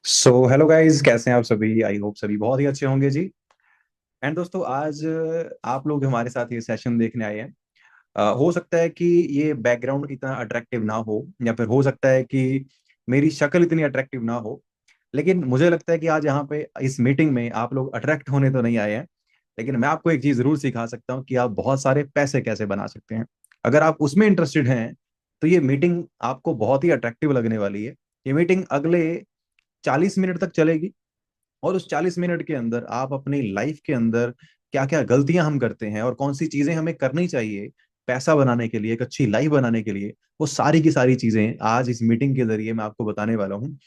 So hello guys, कैसे हैं आप सभी? आई होप सभी बहुत ही अच्छे होंगे जी। एंड दोस्तों, आज आप लोग हमारे साथ ये सेशन देखने आए हैं। हो सकता है कि ये बैकग्राउंड इतना अट्रैक्टिव ना हो, या फिर हो सकता है कि मेरी शक्ल इतनी अट्रैक्टिव ना हो। लेकिन मुझे लगता है कि आज यहाँ पे इस मीटिंग में आप लोग अट्रैक्ट होने तो नहीं आए हैं। लेकिन मैं आपको एक चीज जरूर सिखा सकता हूँ कि आप बहुत सारे पैसे कैसे बना सकते हैं। अगर आप उसमें इंटरेस्टेड हैं तो ये मीटिंग आपको बहुत ही अट्रैक्टिव लगने वाली है। ये मीटिंग अगले 40 मिनट तक चलेगी। और उस 40 मिनट के अंदर आप अपनी लाइफ के अंदर क्या क्या गलतियां हम करते हैं और कौन सी चीजें हमें करनी चाहिए पैसा बनाने के लिए, एक अच्छी लाइफ बनाने के लिए, वो सारी की सारी चीजें आज इस मीटिंग के जरिए मैं आपको बताने वाला हूँ।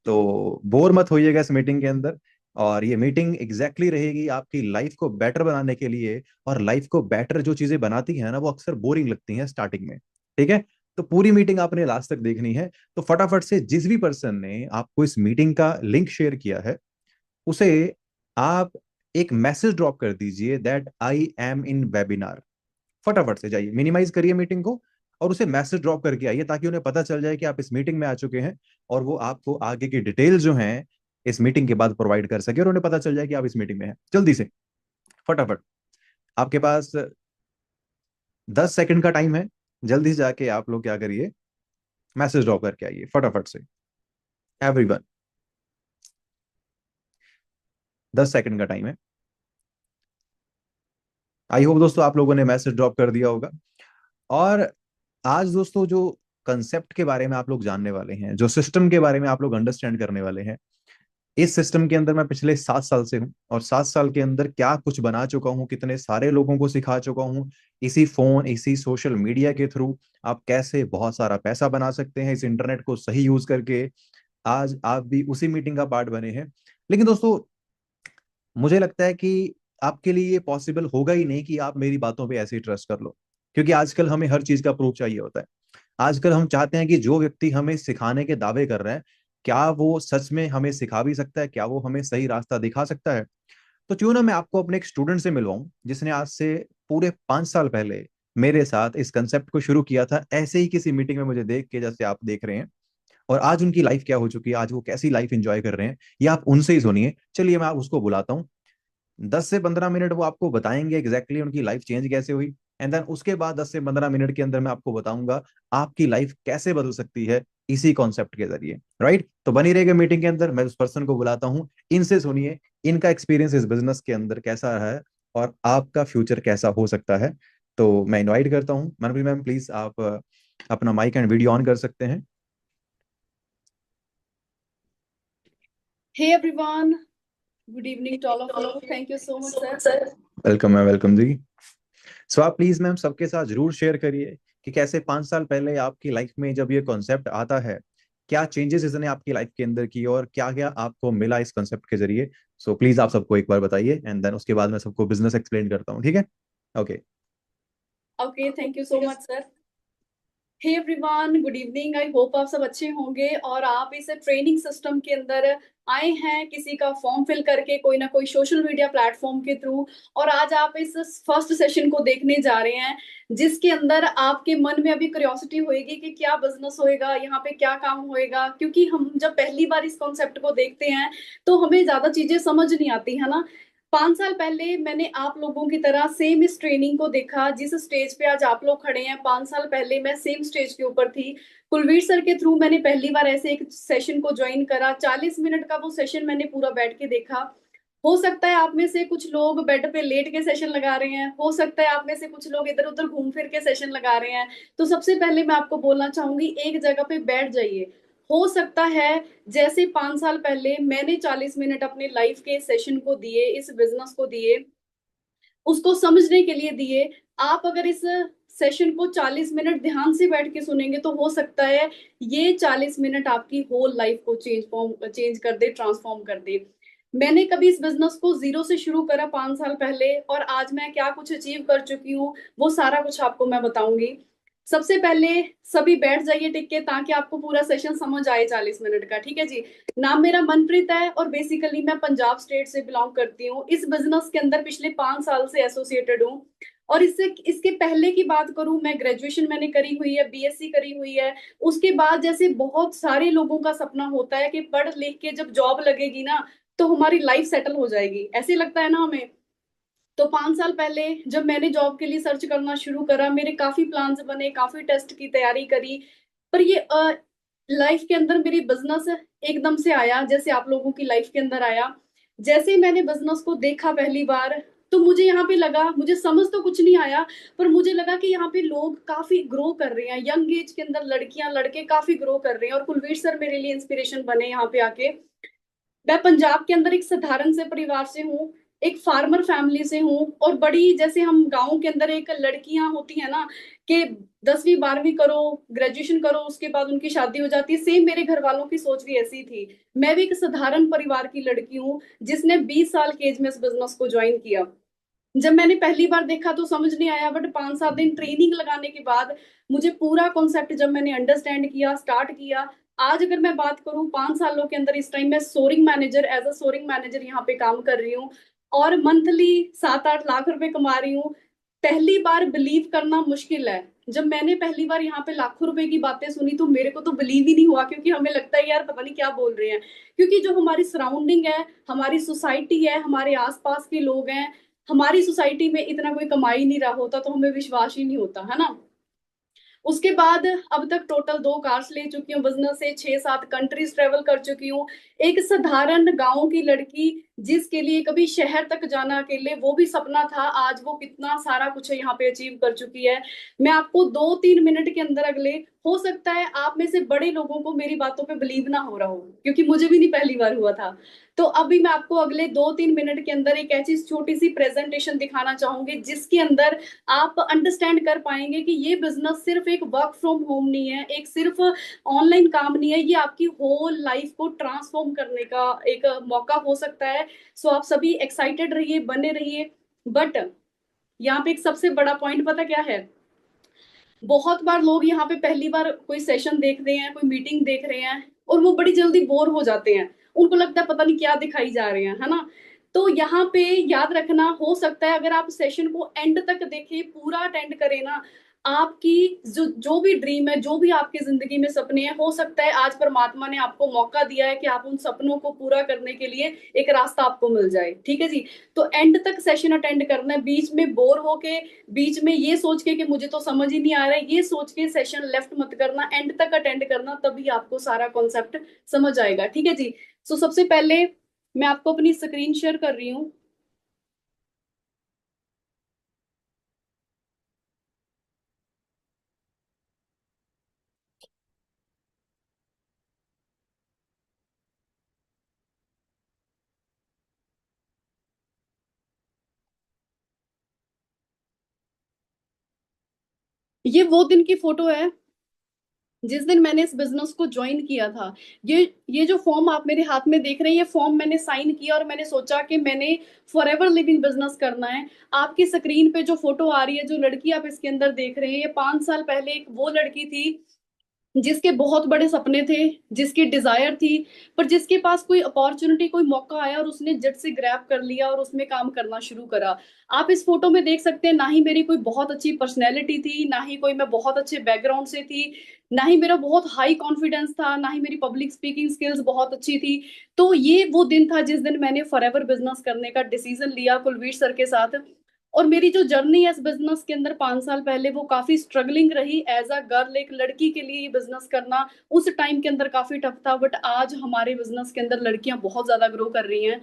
तो बोर मत होइएगा इस मीटिंग के अंदर। और ये मीटिंग एग्जैक्टली exactly रहेगी आपकी लाइफ को बेटर बनाने के लिए। और लाइफ को बेटर जो चीजें बनाती हैं ना, वो अक्सर बोरिंग लगती हैं स्टार्टिंग में। ठीक है? तो पूरी मीटिंग आपने लास्ट तक देखनी है। तो फटाफट से जिस भी पर्सन ने आपको इस मीटिंग का लिंक शेयर किया है उसे आप एक मैसेज ड्रॉप कर दीजिए that I am in webinar. फटाफट से जाइए, मिनिमाइज करिए मीटिंग को और उसे मैसेज ड्रॉप करके आइए, ताकि उन्हें पता चल जाए कि आप इस मीटिंग में आ चुके हैं। और वो आपको आगे की डिटेल जो है इस मीटिंग के बाद प्रोवाइड कर सके और उन्हें पता चल जाए कि आप इस मीटिंग में हैं। जल्दी से, फटाफट। आपके पास 10 सेकंड का टाइम है। जल्दी से जाके आप लोग क्या करिए, मैसेज ड्रॉप करके आइए फटाफट से। एवरीवन, 10 सेकंड का टाइम है। आई होप दोस्तों आप लोगों ने मैसेज ड्रॉप कर दिया होगा। और आज दोस्तों जो कंसेप्ट के बारे में आप लोग जानने वाले हैं, जो सिस्टम के बारे में आप लोग अंडरस्टैंड करने वाले हैं, इस सिस्टम के अंदर मैं पिछले 7 साल से हूँ और 7 साल के अंदर क्या कुछ बना चुका हूँ, कितने सारे लोगों को सिखा चुका हूँ। इसी फोन, इसी सोशल मीडिया के थ्रू आप कैसे बहुत सारा पैसा बना सकते हैं इस इंटरनेट को सही यूज करके। आज आप भी उसी मीटिंग का पार्ट बने हैं। लेकिन दोस्तों, मुझे लगता है कि आपके लिए ये पॉसिबल होगा ही नहीं कि आप मेरी बातों पे ऐसे ही ट्रस्ट कर लो। क्योंकि आजकल हमें हर चीज का प्रूफ चाहिए होता है। आजकल हम चाहते हैं कि जो व्यक्ति हमें सिखाने के दावे कर रहे हैं, क्या वो सच में हमें सिखा भी सकता है, क्या वो हमें सही रास्ता दिखा सकता है। तो क्यों ना मैं आपको अपने एक स्टूडेंट से मिलवाऊं, जिसने आज से पूरे 5 साल पहले मेरे साथ इस कंसेप्ट को शुरू किया था, ऐसे ही किसी मीटिंग में मुझे देख के, जैसे आप देख रहे हैं। और आज उनकी लाइफ क्या हो चुकी है, आज वो कैसी लाइफ एंजॉय कर रहे हैं, ये आप उनसे ही सुनिए। चलिए मैं आप उसको बुलाता हूँ। 10 से 15 मिनट वो आपको बताएंगे एग्जैक्टली exactly उनकी लाइफ चेंज कैसे हुई। एंड देन उसके बाद 10 से 15 मिनट के अंदर मैं आपको बताऊंगा आपकी लाइफ कैसे बदल सकती है इसी कॉन्सेप्ट के जरिए। राइट? तो बनी रहेगा मीटिंग के अंदर। मैं उस पर्सन को बुलाता हूँ, इनसे सुनिए इनका एक्सपीरियंस इस बिजनेस के अंदर कैसा रहा है और आपका फ्यूचर कैसा हो सकता है। तो मैं इनवाइट करता हूँ मनप्रीत मैम, प्लीज आप अपना माइक एंड वीडियो ऑन कर सकते हैं। Hey everyone, good evening to all of you. Thank you so much, sir. Welcome ma'am, welcome जी। सो आप प्लीज मैम सबके साथ जरूर शेयर करिए कि कैसे 5 साल पहले आपकी लाइफ में जब ये कॉन्सेप्ट आता है, क्या चेंजेस इसने आपकी लाइफ के अंदर की और क्या क्या आपको मिला इस कॉन्सेप्ट के जरिए। सो प्लीज आप सबको एक बार बताइए एंड देन उसके बाद मैं सबको बिजनेस एक्सप्लेन करता हूँ। ठीक है? Okay. Okay, thank you so much, sir. Hey everyone, good evening. I hope आप सब अच्छे होंगे और आप इस ट्रेनिंग सिस्टम के अंदर आए हैं किसी का फॉर्म फिल करके, कोई ना कोई सोशल मीडिया प्लेटफॉर्म के थ्रू। और आज आप इस फर्स्ट सेशन को देखने जा रहे हैं, जिसके अंदर आपके मन में अभी क्यूरियोसिटी होएगी कि क्या बिजनेस होएगा, यहाँ पे क्या काम होएगा। क्योंकि हम जब पहली बार इस कॉन्सेप्ट को देखते हैं तो हमें ज्यादा चीजें समझ नहीं आती है ना। 5 साल पहले मैंने आप लोगों की तरह सेम इस ट्रेनिंग को देखा, जिस स्टेज पे आज आप लोग खड़े हैं। 5 साल पहले मैं सेम स्टेज के ऊपर थी। कुलवीर सर के थ्रू मैंने पहली बार ऐसे एक सेशन को ज्वाइन करा। 40 मिनट का वो सेशन मैंने पूरा बैठ के देखा। हो सकता है आप में से कुछ लोग बेड पे लेट के सेशन लगा रहे हैं, हो सकता है आप में से कुछ लोग इधर उधर घूम फिर के सेशन लगा रहे हैं। तो सबसे पहले मैं आपको बोलना चाहूंगी, एक जगह पे बैठ जाइए। हो सकता है जैसे 5 साल पहले मैंने 40 मिनट अपने लाइफ के सेशन को दिए, इस बिजनेस को दिए, उसको समझने के लिए दिए। आप अगर इस सेशन को 40 मिनट ध्यान से बैठ के सुनेंगे तो हो सकता है ये 40 मिनट आपकी होल लाइफ को चेंज कर दे, ट्रांसफॉर्म कर दे। मैंने कभी इस बिजनेस को जीरो से शुरू करा 5 साल पहले, और आज मैं क्या कुछ अचीव कर चुकी हूँ वो सारा कुछ आपको मैं बताऊंगी। सबसे पहले सभी बैठ जाइए टिक के, ताकि आपको पूरा सेशन समझ आए 40 मिनट का। ठीक है जी। नाम मेरा मनप्रीत है और बेसिकली मैं पंजाब स्टेट से बिलोंग करती हूँ। इस बिजनेस के अंदर पिछले 5 साल से एसोसिएटेड हूँ। और इससे इसके पहले की बात करूं, मैं ग्रेजुएशन मैंने करी हुई है, बीएससी करी हुई है। उसके बाद जैसे बहुत सारे लोगों का सपना होता है कि पढ़ लिख के जब जॉब लगेगी ना, तो हमारी लाइफ सेटल हो जाएगी, ऐसे लगता है ना हमें। तो 5 साल पहले जब मैंने जॉब के लिए सर्च करना शुरू करा, मेरे काफी प्लान्स बने, काफी टेस्ट की तैयारी करी। पर ये लाइफ के अंदर मेरी बिजनेस एकदम से आया, जैसे आप लोगों की लाइफ के अंदर आया। जैसे ही मैंने बिजनेस को देखा पहली बार, तो मुझे यहाँ पे लगा, मुझे समझ तो कुछ नहीं आया, पर मुझे लगा कि यहाँ पे लोग काफी ग्रो कर रहे हैं। यंग एज के अंदर लड़कियां लड़के काफी ग्रो कर रहे हैं, और कुलवीर सर मेरे लिए इंस्पिरेशन बने यहाँ पे आके। मैं पंजाब के अंदर एक साधारण से परिवार से हूँ, एक फार्मर फैमिली से हूँ। और बड़ी, जैसे हम गांव के अंदर एक लड़कियां होती है ना, कि 10वीं 12वीं करो, ग्रेजुएशन करो, उसके बाद उनकी शादी हो जाती है, सेम मेरे घर वालों की सोच भी ऐसी थी। मैं भी एक साधारण परिवार की लड़की हूँ, जिसने 20 साल की एज में इस बिजनेस को ज्वाइन किया। जब मैंने पहली बार देखा तो समझ नहीं आया, बट 5 7 दिन ट्रेनिंग लगाने के बाद मुझे पूरा कॉन्सेप्ट जब मैंने अंडरस्टैंड किया, स्टार्ट किया। आज अगर मैं बात करूं, 5 सालों के अंदर इस टाइम मैं soaring manager, as a soaring manager यहाँ पे काम कर रही हूँ, और मंथली 7 8 लाख रुपए कमा रही हूँ। पहली बार बिलीव करना मुश्किल है। जब मैंने पहली बार यहाँ पे लाखों रुपए की बातें सुनी, तो मेरे को तो बिलीव ही नहीं हुआ, क्योंकि हमें लगता है यार पता नहीं क्या बोल रहे हैं। क्योंकि जो हमारी सराउंडिंग है, हमारी सोसाइटी है, हमारे आसपास के लोग हैं, हमारी सोसाइटी में इतना कोई कमा ही नहीं रहा होता, तो हमें विश्वास ही नहीं होता है ना। उसके बाद अब तक टोटल 2 कार्स ले चुकी हूँ, बिजनेस से 6 7 कंट्रीज ट्रेवल कर चुकी हूँ। एक साधारण गांव की लड़की, जिसके लिए कभी शहर तक जाना अकेले वो भी सपना था, आज वो कितना सारा कुछ यहाँ पे अचीव कर चुकी है। मैं आपको 2 3 मिनट के अंदर, अगले, हो सकता है आप में से बड़े लोगों को मेरी बातों पे बिलीव ना हो रहा हो, क्योंकि मुझे भी नहीं पहली बार हुआ था। तो अभी मैं आपको अगले 2 3 मिनट के अंदर एक ऐसी छोटी सी प्रेजेंटेशन दिखाना चाहूंगी, जिसके अंदर आप अंडरस्टैंड कर पाएंगे कि ये बिजनेस सिर्फ एक वर्क फ्रॉम होम नहीं है, एक सिर्फ ऑनलाइन काम नहीं है, ये आपकी होल लाइफ को ट्रांसफॉर्म करने का एक मौका हो सकता है। सो आप सभी एक्साइटेड रहिए, बने रहिए। बट यहाँ पे एक सबसे बड़ा पॉइंट पता क्या है, बहुत बार लोग यहाँ पे पहली बार कोई सेशन देख रहे हैं, कोई मीटिंग देख रहे हैं, और वो बड़ी जल्दी बोर हो जाते हैं। उनको लगता है पता नहीं क्या दिखाई जा रहे हैं, है ना। तो यहाँ पे याद रखना, हो सकता है अगर आप सेशन को एंड तक देखें, पूरा अटेंड करें ना, आपकी जो जो भी ड्रीम है, जो भी आपकी जिंदगी में सपने हैं, हो सकता है आज परमात्मा ने आपको मौका दिया है कि आप उन सपनों को पूरा करने के लिए एक रास्ता आपको मिल जाए। ठीक है जी। तो एंड तक सेशन अटेंड करना है, बीच में बोर होके, बीच में ये सोच के कि मुझे तो समझ ही नहीं आ रहा है, ये सोच के सेशन लेफ्ट मत करना, एंड तक अटेंड करना, तभी आपको सारा कॉन्सेप्ट समझ आएगा। ठीक है जी। सो सबसे पहले मैं आपको अपनी स्क्रीन शेयर कर रही हूँ। ये वो दिन की फोटो है जिस दिन मैंने इस बिजनेस को ज्वाइन किया था। ये जो फॉर्म आप मेरे हाथ में देख रहे हैं, ये फॉर्म मैंने साइन किया, और मैंने सोचा कि मैंने फॉर एवर लिविंग बिजनेस करना है। आपकी स्क्रीन पे जो फोटो आ रही है, जो लड़की आप इसके अंदर देख रहे हैं, ये 5 साल पहले एक वो लड़की थी जिसके बहुत बड़े सपने थे, जिसकी डिजायर थी, पर जिसके पास कोई अपॉर्चुनिटी, कोई मौका आया और उसने झट से ग्रैब कर लिया और उसमें काम करना शुरू करा। आप इस फोटो में देख सकते हैं, ना ही मेरी कोई बहुत अच्छी पर्सनैलिटी थी, ना ही कोई मैं बहुत अच्छे बैकग्राउंड से थी, ना ही मेरा बहुत हाई कॉन्फिडेंस था, ना ही मेरी पब्लिक स्पीकिंग स्किल्स बहुत अच्छी थी। तो ये वो दिन था जिस दिन मैंने फॉरएवर बिजनेस करने का डिसीजन लिया कुलवीर सर के साथ। और मेरी जो जर्नी है इस बिजनेस के अंदर 5 साल पहले, वो काफी स्ट्रगलिंग रही। एज अ गर्ल, एक लड़की के लिए ये बिजनेस करना उस टाइम के अंदर काफी टफ था, बट आज हमारे बिजनेस के अंदर लड़कियां बहुत ज्यादा ग्रो कर रही हैं।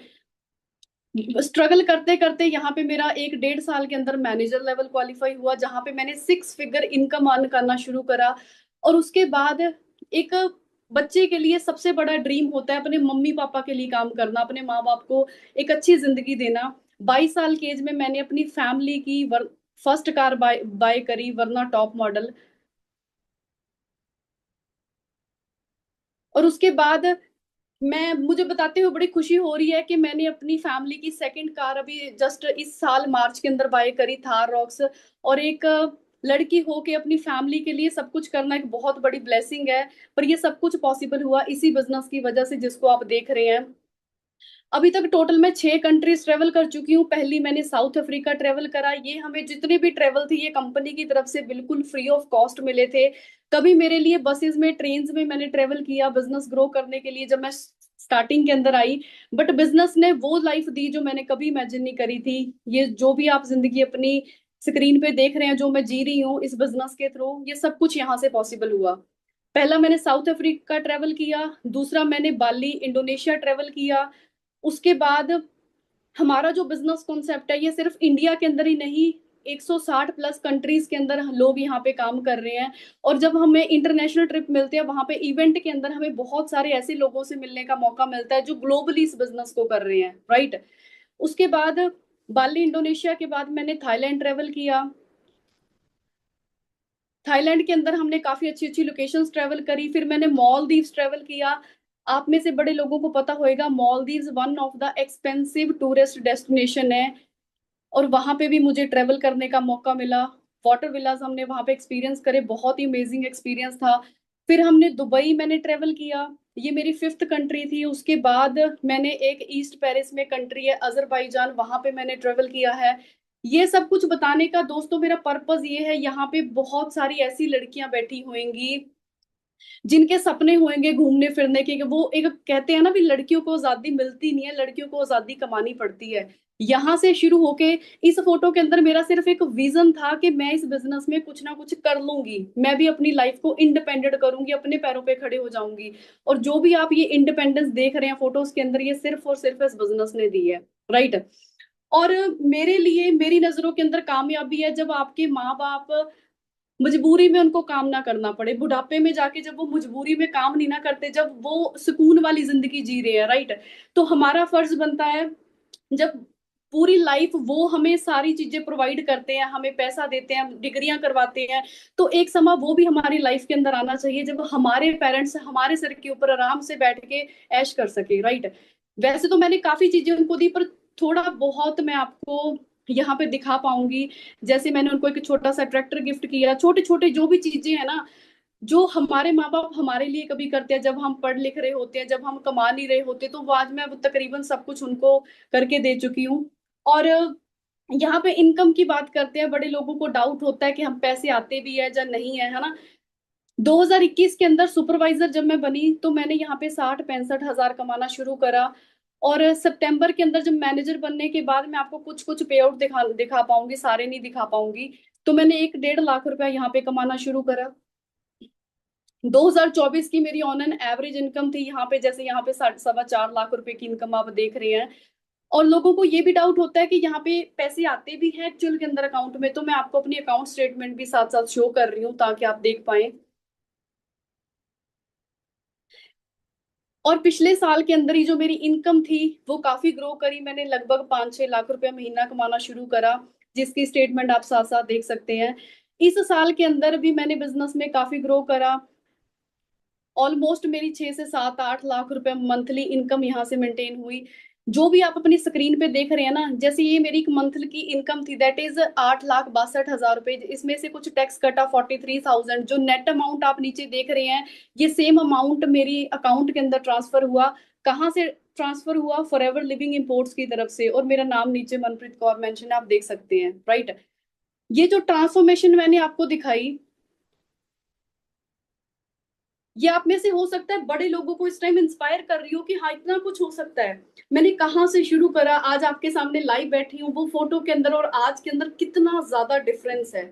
स्ट्रगल करते करते यहाँ पे मेरा 1 1.5 साल के अंदर मैनेजर लेवल क्वालिफाई हुआ, जहाँ पे मैंने 6 फिगर इनकम अर्न करना शुरू करा। और उसके बाद एक बच्चे के लिए सबसे बड़ा ड्रीम होता है अपने मम्मी पापा के लिए काम करना, अपने माँ बाप को एक अच्छी जिंदगी देना। 22 साल की एज में मैंने अपनी फैमिली की फर्स्ट कार बाय बाय करी, वरना टॉप मॉडल। और उसके बाद मैं मुझे बताते हुए बड़ी खुशी हो रही है कि मैंने अपनी फैमिली की सेकंड कार अभी जस्ट इस साल मार्च के अंदर बाय करी, थार रॉक्स। और एक लड़की हो के अपनी फैमिली के लिए सब कुछ करना एक बहुत बड़ी ब्लेसिंग है। पर ये सब कुछ पॉसिबल हुआ इसी बिजनेस की वजह से जिसको आप देख रहे हैं। अभी तक टोटल मैं 6 कंट्रीज ट्रेवल कर चुकी हूँ। पहली मैंने साउथ अफ्रीका ट्रेवल करा। ये हमें जितने भी ट्रेवल थे ये कंपनी की तरफ से बिल्कुल फ्री ऑफ कॉस्ट मिले थे। कभी मेरे लिए बसेस में, ट्रेन्स में मैंने ट्रेवल किया बिजनेस ग्रो करने के लिए जब मैं स्टार्टिंग के अंदर आई। बट बिजनेस ने वो लाइफ दी जो मैंने कभी इमेजिन नहीं करी थी। ये जो भी आप जिंदगी अपनी स्क्रीन पे देख रहे हैं जो मैं जी रही हूँ इस बिजनेस के थ्रू, ये सब कुछ यहाँ से पॉसिबल हुआ। पहला मैंने साउथ अफ्रीका ट्रेवल किया, दूसरा मैंने बाली इंडोनेशिया ट्रेवल किया। उसके बाद हमारा जो बिजनेस कॉन्सेप्ट है ये सिर्फ इंडिया के अंदर ही नहीं, 160 प्लस कंट्रीज के अंदर लोग यहाँ पे काम कर रहे हैं। और जब हमें इंटरनेशनल ट्रिप मिलते हैं वहां पे इवेंट के अंदर हमें बहुत सारे ऐसे लोगों से मिलने का मौका मिलता है जो ग्लोबली इस बिजनेस को कर रहे हैं, राइट। उसके बाद बाली इंडोनेशिया के बाद मैंने थाईलैंड ट्रेवल किया। थाईलैंड के अंदर हमने काफी अच्छी अच्छी लोकेशंस ट्रेवल करी। फिर मैंने मालदीव्स ट्रेवल किया। आप में से बड़े लोगों को पता होएगा Maldives one of the expensive tourist destination है। और वहां पे भी मुझे ट्रेवल करने का मौका मिला। वाटर विलास हमने वहां पे एक्सपीरियंस करे, बहुत ही अमेजिंग एक्सपीरियंस था। फिर हमने दुबई मैंने ट्रेवल किया। ये मेरी 5th कंट्री थी। उसके बाद मैंने एक ईस्ट पेरिस में कंट्री है अजरबैजान, वहां पे मैंने ट्रेवल किया है। ये सब कुछ बताने का दोस्तों मेरा पर्पस ये है, यहाँ पे बहुत सारी ऐसी लड़कियां बैठी होंगी जिनके सपने होंगे घूमने फिरने के। वो एक कहते हैं ना भी लड़कियों को आजादी मिलती नहीं है, लड़कियों को आजादी कमानी पड़ती है। यहाँ से शुरू होके इस फोटो के अंदर मेरा सिर्फ एक विजन था कि मैं इस बिजनेस में कुछ ना कुछ कर लूंगी, मैं भी अपनी लाइफ को इंडिपेंडेंट करूंगी, अपने पैरों पे खड़े हो जाऊंगी। और जो भी आप ये इंडिपेंडेंस देख रहे हैं फोटोज के अंदर, ये सिर्फ और सिर्फ इस बिजनेस ने दी है, राइट। और मेरे लिए मेरी नजरों के अंदर कामयाबी है जब आपके माँ बाप मजबूरी में उनको काम ना करना पड़े, बुढ़ापे में जाके जब वो मजबूरी में काम नहीं ना करते, जब वो सुकून वाली जिंदगी जी रहे हैं, राइट। तो हमारा फर्ज बनता है जब पूरी लाइफ वो हमें सारी चीजें प्रोवाइड करते हैं, हमें पैसा देते हैं, डिग्रियां करवाते हैं, तो एक समय वो भी हमारी लाइफ के अंदर आना चाहिए जब हमारे पेरेंट्स हमारे सर के ऊपर आराम से बैठ के ऐश कर सके, राइट। वैसे तो मैंने काफी चीजें उनको दी, पर थोड़ा बहुत मैं आपको यहाँ पे दिखा पाऊंगी। जैसे मैंने उनको एक छोटा सा ट्रैक्टर गिफ्ट किया, छोटे छोटे जो भी चीजें हैं ना जो हमारे माँ बाप हमारे लिए कभी करते हैं जब हम पढ़ लिख रहे होते हैं, जब हम कमा नहीं रहे होते, तो वो आज मैं वो तकरीबन सब कुछ उनको करके दे चुकी हूँ। और यहाँ पे इनकम की बात करते हैं, बड़े लोगों को डाउट होता है कि हम पैसे आते भी है या नहीं है ना। 2021 के अंदर सुपरवाइजर जब मैं बनी तो मैंने यहाँ पे 60-65 हजार कमाना शुरू करा। और सितंबर के अंदर जब मैनेजर बनने के बाद मैं आपको कुछ कुछ पे आउट दिखा दिखा पाऊंगी, सारे नहीं दिखा पाऊंगी। तो मैंने 1-1.5 लाख रुपया यहाँ पे कमाना शुरू करा। 2024 की मेरी ऑन एन एवरेज इनकम थी यहाँ पे, जैसे यहाँ पे 4.25 लाख रुपए की इनकम आप देख रहे हैं। और लोगों को ये भी डाउट होता है कि यहाँ पे पैसे आते भी हैं एक्चुअल के अंदर अकाउंट में, तो मैं आपको अपनी अकाउंट स्टेटमेंट भी साथ साथ शो कर रही हूँ ताकि आप देख पाए। और पिछले साल के अंदर ही जो मेरी इनकम थी वो काफी ग्रो करी, मैंने लगभग 5-6 लाख रुपया महीना कमाना शुरू करा, जिसकी स्टेटमेंट आप साथ साथ देख सकते हैं। इस साल के अंदर भी मैंने बिजनेस में काफी ग्रो करा। ऑलमोस्ट मेरी 6 से 7-8 लाख रुपए मंथली इनकम यहाँ से मेंटेन हुई। जो भी आप अपनी स्क्रीन पे देख रहे हैं ना, जैसे ये मेरी एक मंथ की इनकम थी दैट इज 8,62,000 रुपए। इसमें से कुछ टैक्स कटा 43,000, जो नेट अमाउंट आप नीचे देख रहे हैं ये सेम अमाउंट मेरी अकाउंट के अंदर ट्रांसफर हुआ। कहाँ से ट्रांसफर हुआ? फॉरएवर लिविंग इंपोर्ट्स की तरफ से, और मेरा नाम नीचे मनप्रीत कौर मेंशन है, आप देख सकते हैं, राइट। ये जो ट्रांसफॉर्मेशन मैंने आपको दिखाई, ये आप में से हो सकता है बड़े लोगों को इस टाइम इंस्पायर कर रही हो कि हाँ इतना कुछ हो सकता है। मैंने कहाँ से शुरू करा, आज आपके सामने लाइव बैठी हूँ, वो फोटो के अंदर और आज के अंदर कितना ज्यादा डिफरेंस है।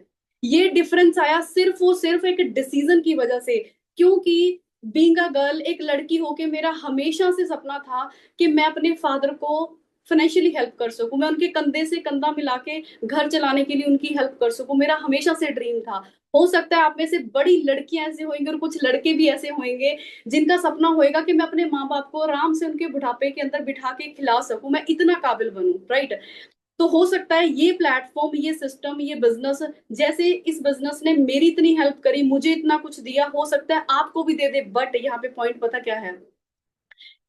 ये डिफरेंस आया सिर्फ और सिर्फ एक डिसीजन की वजह से। क्योंकि बीइंग अ गर्ल, एक लड़की होके मेरा हमेशा से सपना था कि मैं अपने फादर को फाइनेंशियली हेल्प कर सकूं, मैं उनके कंधे से कंधा मिला के घर चलाने के लिए उनकी हेल्प कर सकूं, मेरा हमेशा से ड्रीम था। हो सकता है आप में से बड़ी लड़कियां ऐसे होंगे और कुछ लड़के भी ऐसे होंगे जिनका सपना होएगा कि मैं अपने माँ बाप को आराम से उनके बुढ़ापे के अंदर बिठा के खिला सकूं, मैं इतना काबिल बनूं, राइट। तो हो सकता है ये प्लेटफॉर्म, ये सिस्टम, ये बिजनेस, जैसे इस बिजनेस ने मेरी इतनी हेल्प करी, मुझे इतना कुछ दिया, हो सकता है आपको भी दे दे। बट यहाँ पे पॉइंट पता क्या है,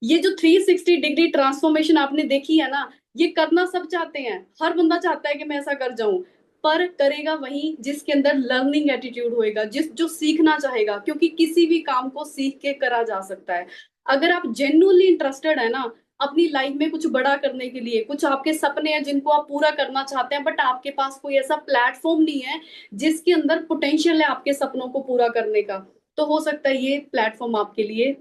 ये जो 360 डिग्री ट्रांसफॉर्मेशन आपने देखी है ना, ये करना सब चाहते हैं, हर बंदा चाहता है कि मैं ऐसा कर जाऊं। पर करेगा वही जिसके अंदर लर्निंग एटीट्यूड होएगा, जिस जो सीखना चाहेगा, क्योंकि किसी भी काम को सीख के करा जा सकता है। अगर आप जेन्युइनली इंटरेस्टेड है ना अपनी लाइफ में कुछ बड़ा करने के लिए, कुछ आपके सपने हैं जिनको आप पूरा करना चाहते हैं, बट आपके पास कोई ऐसा प्लेटफॉर्म नहीं है जिसके अंदर पोटेंशियल है आपके सपनों को पूरा करने का, तो हो सकता है ये प्लेटफॉर्म आपके लिए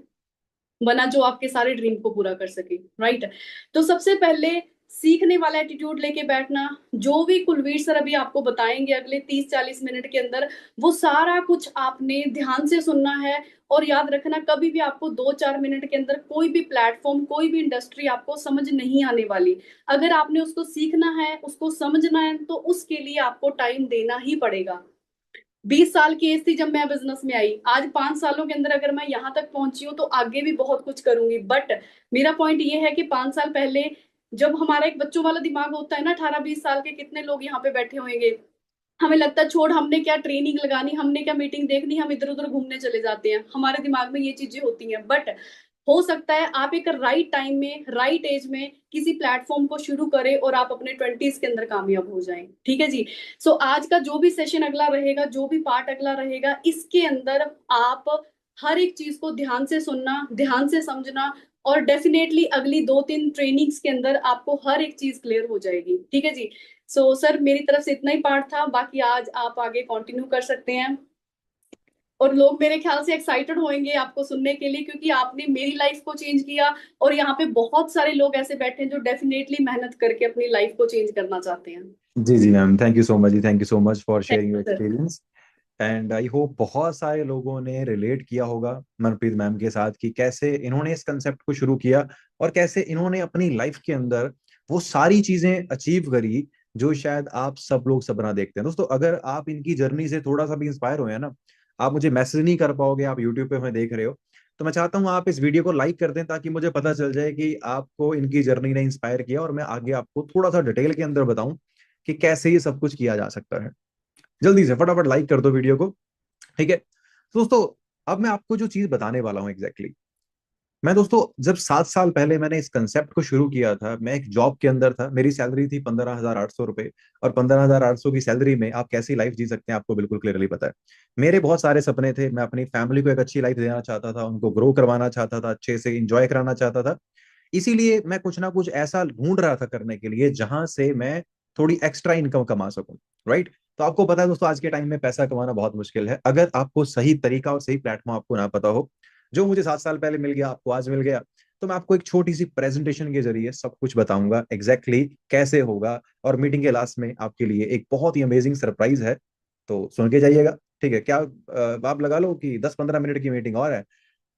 बना जो आपके सारे ड्रीम को पूरा कर सके, राइट। तो सबसे पहले सीखने वाला एटीट्यूड लेके बैठना। जो भी कुलवीर सर अभी आपको बताएंगे अगले 30-40 मिनट के अंदर, वो सारा कुछ आपने ध्यान से सुनना है। और याद रखना, कभी भी आपको 2-4 मिनट के अंदर कोई भी प्लेटफॉर्म, कोई भी इंडस्ट्री आपको समझ नहीं आने वाली। अगर आपने उसको सीखना है, उसको समझना है, तो उसके लिए आपको टाइम देना ही पड़ेगा। 20 साल की एज थी जब मैं बिजनेस में आई, आज 5 सालों के अंदर अगर मैं यहाँ तक पहुंची हूँ तो आगे भी बहुत कुछ करूंगी। बट मेरा पॉइंट ये है कि 5 साल पहले जब हमारा एक बच्चों वाला दिमाग होता है ना, 18-20 साल के कितने लोग यहाँ पे बैठे होंगे, हमें लगता है छोड़ हमने क्या ट्रेनिंग लगानी, हमने क्या मीटिंग देखनी, हम इधर उधर घूमने चले जाते हैं। हमारे दिमाग में ये चीजें होती हैं। बट हो सकता है आप एक राइट टाइम में, राइट एज में किसी प्लेटफॉर्म को शुरू करें और आप अपने 20s के अंदर कामयाब हो जाएं। ठीक है जी। सो आज का जो भी सेशन अगला रहेगा, जो भी पार्ट अगला रहेगा, इसके अंदर आप हर एक चीज को ध्यान से सुनना, ध्यान से समझना, और डेफिनेटली अगली 2-3 ट्रेनिंग्स के अंदर आपको हर एक चीज क्लियर हो जाएगी। ठीक है जी। सो सर मेरी तरफ से इतना ही पार्ट था, बाकी आज आप आगे कंटिन्यू कर सकते हैं। और लोग मेरे ख्याल से एक्साइटेड होंगे आपको सुनने के लिए, क्योंकि आपने मेरी लाइफ को चेंज किया, और यहाँ पे बहुत सारे लोग ऐसे बैठे हैं जो डेफिनेटली मेहनत करके अपनी लाइफ को चेंज करना चाहते हैं। जी जी ma'am, thank you so much जी, thank you so much for thank sharing your you sir. Experience. And I hope बहुत सारे लोगों ने रिलेट किया होगा मनप्रीत मैम के साथ कि कैसे इन्होंने इस कंसेप्ट को शुरू किया और कैसे इन्होंने अपनी लाइफ के अंदर वो सारी चीजें अचीव करी जो शायद आप सब लोग सपना देखते हैं। दोस्तों, अगर आप इनकी जर्नी से थोड़ा सा भी इंस्पायर हुए हैं ना, आप मुझे मैसेज नहीं कर पाओगे, आप यूट्यूब पे हमें देख रहे हो, तो मैं चाहता हूँ आप इस वीडियो को लाइक कर दें ताकि मुझे पता चल जाए कि आपको इनकी जर्नी ने इंस्पायर किया, और मैं आगे आपको थोड़ा सा डिटेल के अंदर बताऊं कि कैसे ये सब कुछ किया जा सकता है। जल्दी से फटाफट लाइक कर दो वीडियो को। ठीक है दोस्तों, अब मैं आपको जो चीज बताने वाला हूं एग्जैक्टली, मैं दोस्तों जब 7 साल पहले मैंने इस कंसेप्ट को शुरू किया था, मैं एक जॉब के अंदर था, मेरी सैलरी थी 15,800 रुपए। और 15,800 की सैलरी में आप कैसी लाइफ जी सकते हैं आपको बिल्कुल क्लियरली पता है। मेरे बहुत सारे सपने थे, मैं अपनी फैमिली को एक अच्छी लाइफ देना चाहता था, उनको ग्रो करवाना चाहता था, अच्छे से इंजॉय कराना चाहता था। इसीलिए मैं कुछ ना कुछ ऐसा ढूंढ रहा था करने के लिए जहां से मैं थोड़ी एक्स्ट्रा इनकम कमा सकूं। राइट। तो आपको पता है दोस्तों, आज के टाइम में पैसा कमाना बहुत मुश्किल है। अगर आपको सही तरीका और सही प्लेटफॉर्म आपको ना पता हो, जो मुझे 7 साल पहले मिल गया आपको आज मिल गया, तो मैं आपको एक छोटी सी प्रेजेंटेशन के जरिए सब कुछ बताऊंगा एग्जैक्टली कैसे होगा। और मीटिंग के लास्ट में आपके लिए एक बहुत ही अमेजिंग सरप्राइज है, तो सुन के जाइएगा। ठीक है क्या, आप लगा लो कि 10-15 मिनट की मीटिंग और है,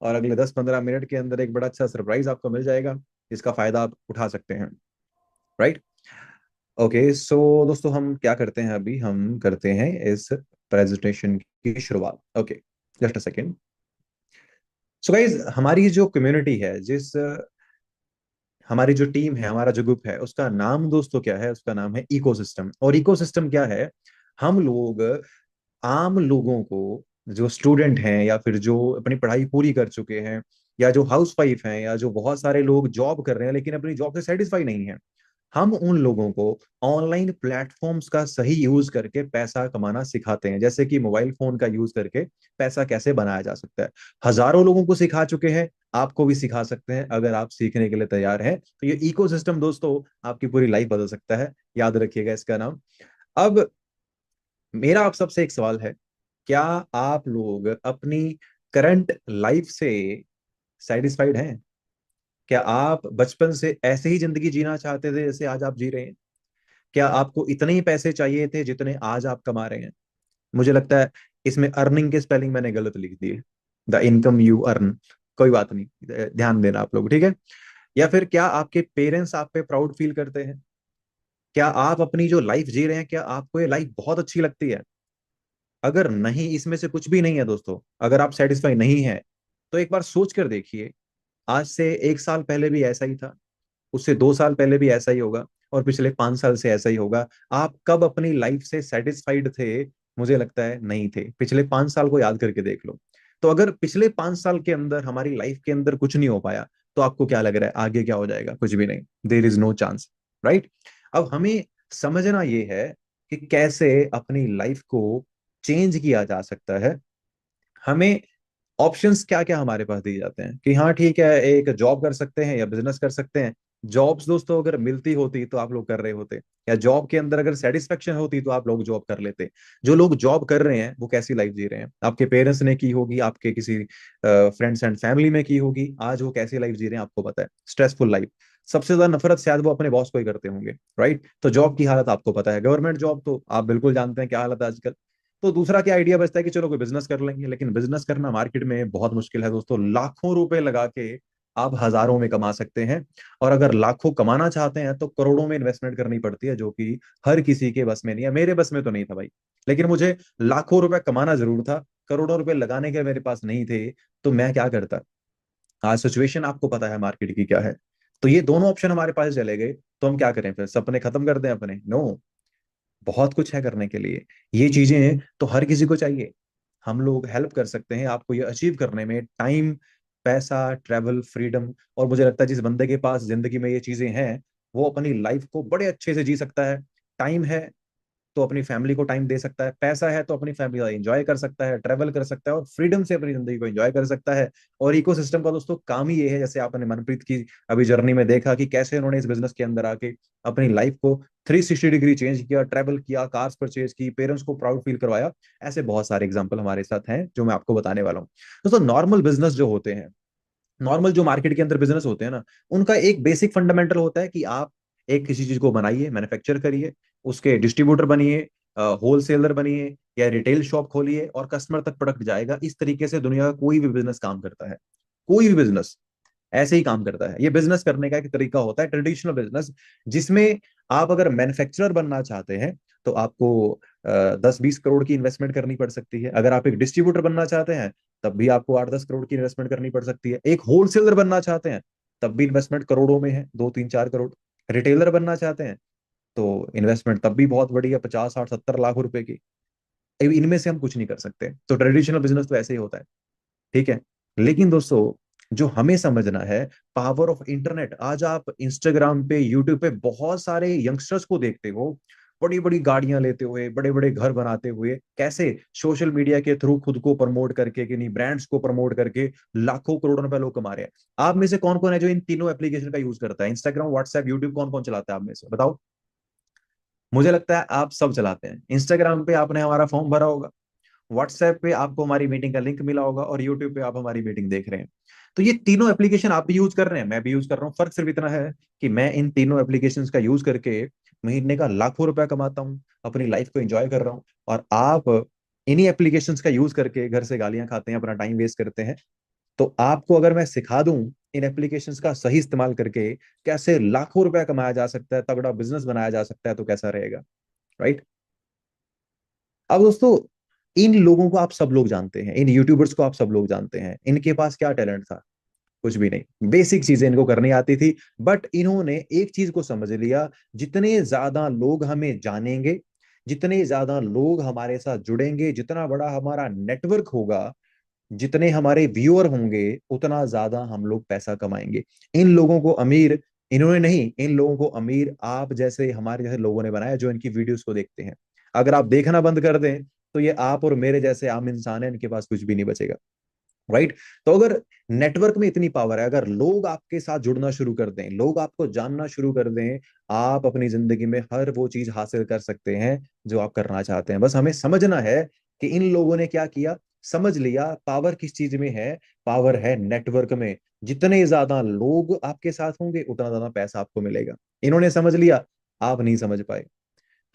और अगले 10-15 मिनट के अंदर एक बड़ा अच्छा सरप्राइज आपको मिल जाएगा जिसका फायदा आप उठा सकते हैं। राइट। ओके सो दोस्तों, हम क्या करते हैं अभी, हम करते हैं इस प्रेजेंटेशन की शुरुआत। Okay, just a second. So guys, हमारी जो कम्युनिटी है, जिस हमारी जो टीम है, हमारा जो ग्रुप है, उसका नाम दोस्तों क्या है, उसका नाम है इकोसिस्टम। और इकोसिस्टम क्या है, हम लोग आम लोगों को, जो स्टूडेंट हैं या फिर जो अपनी पढ़ाई पूरी कर चुके हैं, या जो हाउस वाइफ हैं, या जो बहुत सारे लोग जॉब कर रहे हैं लेकिन अपनी जॉब से सेटिस्फाई नहीं है, हम उन लोगों को ऑनलाइन प्लेटफॉर्म्स का सही यूज करके पैसा कमाना सिखाते हैं। जैसे कि मोबाइल फोन का यूज करके पैसा कैसे बनाया जा सकता है। हजारों लोगों को सिखा चुके हैं, आपको भी सिखा सकते हैं अगर आप सीखने के लिए तैयार हैं। तो ये इकोसिस्टम दोस्तों आपकी पूरी लाइफ बदल सकता है, याद रखिएगा इसका नाम। अब मेरा आप सबसे एक सवाल है, क्या आप लोग अपनी करंट लाइफ से सेटिस्फाइड हैं? क्या आप बचपन से ऐसे ही जिंदगी जीना चाहते थे जैसे आज आप जी रहे हैं? क्या आपको इतने ही पैसे चाहिए थे जितने आज आप कमा रहे हैं? मुझे लगता है इसमें अर्निंग के स्पेलिंग मैंने गलत लिख दिए, द इनकम यू अर्न। कोई बात नहीं, ध्यान देना आप लोग, ठीक है। या फिर क्या आपके पेरेंट्स आप पे प्राउड फील करते हैं? क्या आप अपनी जो लाइफ जी रहे हैं, क्या आपको ये लाइफ बहुत अच्छी लगती है? अगर नहीं, इसमें से कुछ भी नहीं है दोस्तों, अगर आप सेटिस्फाई नहीं है, तो एक बार सोच कर देखिए, आज से 1 साल पहले भी ऐसा ही था, उससे 2 साल पहले भी ऐसा ही होगा, और पिछले 5 साल से ऐसा ही होगा। आप कब अपनी लाइफ से सेटिस्फाइड थे? मुझे लगता है नहीं थे। पिछले 5 साल को याद करके देख लो। तो अगर पिछले 5 साल के अंदर हमारी लाइफ के अंदर कुछ नहीं हो पाया, तो आपको क्या लग रहा है आगे क्या हो जाएगा? कुछ भी नहीं, there is no chance. Right. अब हमें समझना ये है कि कैसे अपनी लाइफ को चेंज किया जा सकता है। हमें ऑप्शंस क्या क्या हमारे पास दिए जाते हैं कि हाँ ठीक है, एक जॉब कर सकते हैं या बिजनेस कर सकते हैं। जॉब्स दोस्तों अगर मिलती होती तो आप लोग कर रहे होते, या जॉब के अंदर अगर सेटिस्फेक्शन होती तो आप लोग जॉब कर लेते। जो लोग जॉब कर रहे हैं वो कैसी लाइफ जी रहे हैं, आपके पेरेंट्स ने की होगी, आपके किसी फ्रेंड्स एंड फैमिली में की होगी, आज वो कैसी लाइफ जी रहे हैं आपको पता है, स्ट्रेसफुल लाइफ। सबसे ज्यादा नफरत शायद वो अपने बॉस को ही करते होंगे, राइट। तो जॉब की हालत आपको पता है, गवर्नमेंट जॉब तो आप बिल्कुल जानते हैं क्या हालत है आजकल। तो दूसरा क्या आइडिया बचता है कि चलो कोई बिजनेस कर लेंगे, लेकिन बिजनेस करना मार्केट में बहुत मुश्किल है दोस्तों। लाखों रुपए लगा के आप हजारों में कमा सकते हैं, और अगर लाखों कमाना चाहते हैं तो करोड़ों में इन्वेस्टमेंट करनी पड़ती है, जो कि हर किसी के बस में नहीं है। मेरे बस में तो नहीं था भाई, लेकिन मुझे लाखों रुपए कमाना जरूर था, करोड़ों रुपए लगाने के मेरे पास नहीं थे। तो मैं क्या करता, आज सिचुएशन आपको पता है मार्केट की क्या है। तो ये दोनों ऑप्शन हमारे पास चले गए, तो हम क्या करें फिर, सपने खत्म कर दें अपने? नो, बहुत कुछ है करने के लिए। ये चीजें तो हर किसी को चाहिए। हम लोग हेल्प कर सकते हैं आपको ये अचीव करने में। टाइम, पैसा, ट्रैवल, फ्रीडम। और मुझे लगता है जिस बंदे के पास जिंदगी में ये चीजें हैं वो अपनी लाइफ को बड़े अच्छे से जी सकता है। टाइम है तो अपनी फैमिली को टाइम दे सकता है, पैसा है तो अपनी फैमिली का एंजॉय कर सकता है, ट्रैवल कर सकता है, और फ्रीडम से अपनी जिंदगी को एंजॉय कर सकता है। और इकोसिस्टम का दोस्तों काम ही ये है, जैसे आपने मनप्रीत की अभी जर्नी में देखा कि कैसे उन्होंने इस बिजनेस के अंदर आके अपनी लाइफ को 360 डिग्री चेंज किया, ट्रैवल किया, कार्स परचेज की, पेरेंट्स को प्राउड फील करवाया। ऐसे बहुत सारे एग्जाम्पल हमारे साथ हैं जो मैं आपको बताने वाला हूँ। दोस्तों नॉर्मल बिजनेस जो होते हैं, नॉर्मल जो मार्केट के अंदर बिजनेस होते हैं ना, उनका एक बेसिक फंडामेंटल होता है कि आप एक किसी चीज को बनाइए, मैन्युफैक्चर करिए, उसके डिस्ट्रीब्यूटर बनिए, होलसेलर बनिए, या रिटेल शॉप खोलिए और कस्टमर तक प्रोडक्ट जाएगा। इस तरीके से दुनिया का कोई भी बिजनेस काम करता है। कोई भी बिजनेस ऐसे ही काम करता है। ये बिजनेस करने का एक तरीका होता है ट्रेडिशनल बिजनेस, जिसमें आप अगर मैन्युफैक्चरर बनना चाहते हैं तो आपको 10-20 करोड़ की इन्वेस्टमेंट करनी पड़ सकती है। अगर आप एक डिस्ट्रीब्यूटर बनना चाहते हैं तब भी आपको 8-10 करोड़ की इन्वेस्टमेंट करनी पड़ सकती है। एक होलसेलर बनना चाहते हैं तब भी इन्वेस्टमेंट करोड़ों में है, 2-3-4 करोड़। रिटेलर बनना चाहते हैं तो इन्वेस्टमेंट तब भी बहुत बड़ी है, 50-60-70 लाख रुपए की। इनमें से हम कुछ नहीं कर सकते। तो ट्रेडिशनल बिजनेस तो ऐसे ही होता है, ठीक है। लेकिन दोस्तों जो हमें समझना है, पावर ऑफ इंटरनेट। आज आप इंस्टाग्राम पे, यूट्यूब पे बहुत सारे यंगस्टर्स को देखते हो, बड़ी बड़ी गाड़ियां लेते हुए, बड़े बड़े घर बनाते हुए, कैसे सोशल मीडिया के थ्रू खुद को प्रमोट करके, किन्हीं ब्रांड्स को प्रमोट करके लाखों करोड़ों रुपए लोग कमा रहे हैं। आप में से कौन कौन है जो इन तीनों एप्लीकेशन का यूज करता है? इंस्टाग्राम, व्हाट्सएप, यूट्यूब, कौन कौन चलाता है आप में से, बताओ। मुझे लगता है आप सब चलाते हैं। इंस्टाग्राम पे आपने हमारा फॉर्म भरा होगा, व्हाट्सएप पे आपको हमारी मीटिंग का लिंक मिला होगा, और यूट्यूब पे आप हमारी मीटिंग देख रहे हैं। तो ये तीनों एप्लीकेशन आप भी यूज कर रहे हैं, मैं भी यूज कर रहा हूँ। फर्क सिर्फ इतना है कि मैं इन तीनों एप्लीकेशन का यूज करके महीने का लाखों रुपया कमाता हूँ, अपनी लाइफ को एंजॉय कर रहा हूँ। और आप इन्हीं एप्लीकेशन का यूज करके घर से गालियां खाते हैं, अपना टाइम वेस्ट करते हैं। तो आपको अगर मैं सिखा दूं इन एप्लीकेशंस का सही इस्तेमाल करके कैसे लाखों रुपया कमाया जा सकता है, तगड़ा बिजनेस बनाया जा सकता है, तो कैसा रहेगा, राइट। अब दोस्तों इन लोगों को आप सब लोग जानते हैं, इन यूट्यूबर्स को आप सब लोग जानते हैं, इनके पास क्या टैलेंट था? कुछ भी नहीं, बेसिक चीजें इनको करनी आती थी। बट इन्होंने एक चीज को समझ लिया, जितने ज्यादा लोग हमें जानेंगे, जितने ज्यादा लोग हमारे साथ जुड़ेंगे, जितना बड़ा हमारा नेटवर्क होगा, जितने हमारे व्यूअर होंगे, उतना ज्यादा हम लोग पैसा कमाएंगे। इन लोगों को अमीर इन्होंने नहीं, इन लोगों को अमीर आप जैसे, हमारे जैसे लोगों ने बनाया जो इनकी वीडियोस को देखते हैं। अगर आप देखना बंद कर दें तो ये आप और मेरे जैसे आम इंसान है, इनके पास कुछ भी नहीं बचेगा, राइट। तो अगर नेटवर्क में इतनी पावर है, अगर लोग आपके साथ जुड़ना शुरू कर दें, लोग आपको जानना शुरू कर दें, आप अपनी जिंदगी में हर वो चीज हासिल कर सकते हैं जो आप करना चाहते हैं। बस हमें समझना है कि इन लोगों ने क्या किया, समझ लिया पावर किस चीज में है। पावर है नेटवर्क में। जितने ज्यादा लोग आपके साथ होंगे उतना ज्यादा पैसा आपको मिलेगा। इन्होंने समझ लिया, आप नहीं समझ पाए।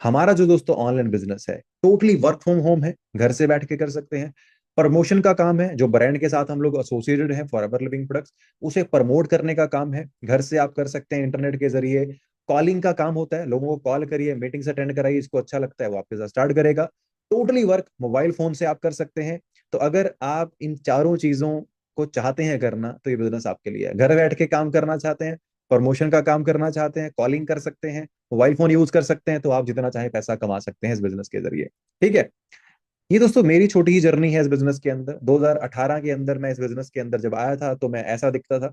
हमारा जो दोस्तों ऑनलाइन बिजनेस है, टोटली वर्क फ्रॉम होम है, घर से बैठ के कर सकते हैं। प्रमोशन का काम है, जो ब्रांड के साथ हम लोग एसोसिएटेड हैं, फॉरएवर लिविंग प्रोडक्ट्स, उसे प्रमोट करने का काम है, घर से आप कर सकते हैं इंटरनेट के जरिए। कॉलिंग का काम होता है, लोगों को कॉल करिए, मीटिंग्स अटेंड कराइए, इसको अच्छा लगता है वो आपके साथ स्टार्ट करेगा। टोटली वर्क मोबाइल फोन से आप कर सकते हैं। तो अगर आप इन चारों चीजों को चाहते हैं करना, तो ये बिजनेस आपके लिए है। घर बैठ के काम करना चाहते हैं, प्रमोशन का काम करना चाहते हैं, कॉलिंग कर सकते हैं, मोबाइल फोन यूज कर सकते हैं, तो आप जितना चाहे पैसा कमा सकते हैं इस बिजनेस के जरिए, ठीक है। ये दोस्तों मेरी छोटी ही जर्नी है इस बिजनेस के अंदर। 2018 के अंदर मैं इस बिजनेस के अंदर जब आया था तो मैं ऐसा दिखता था,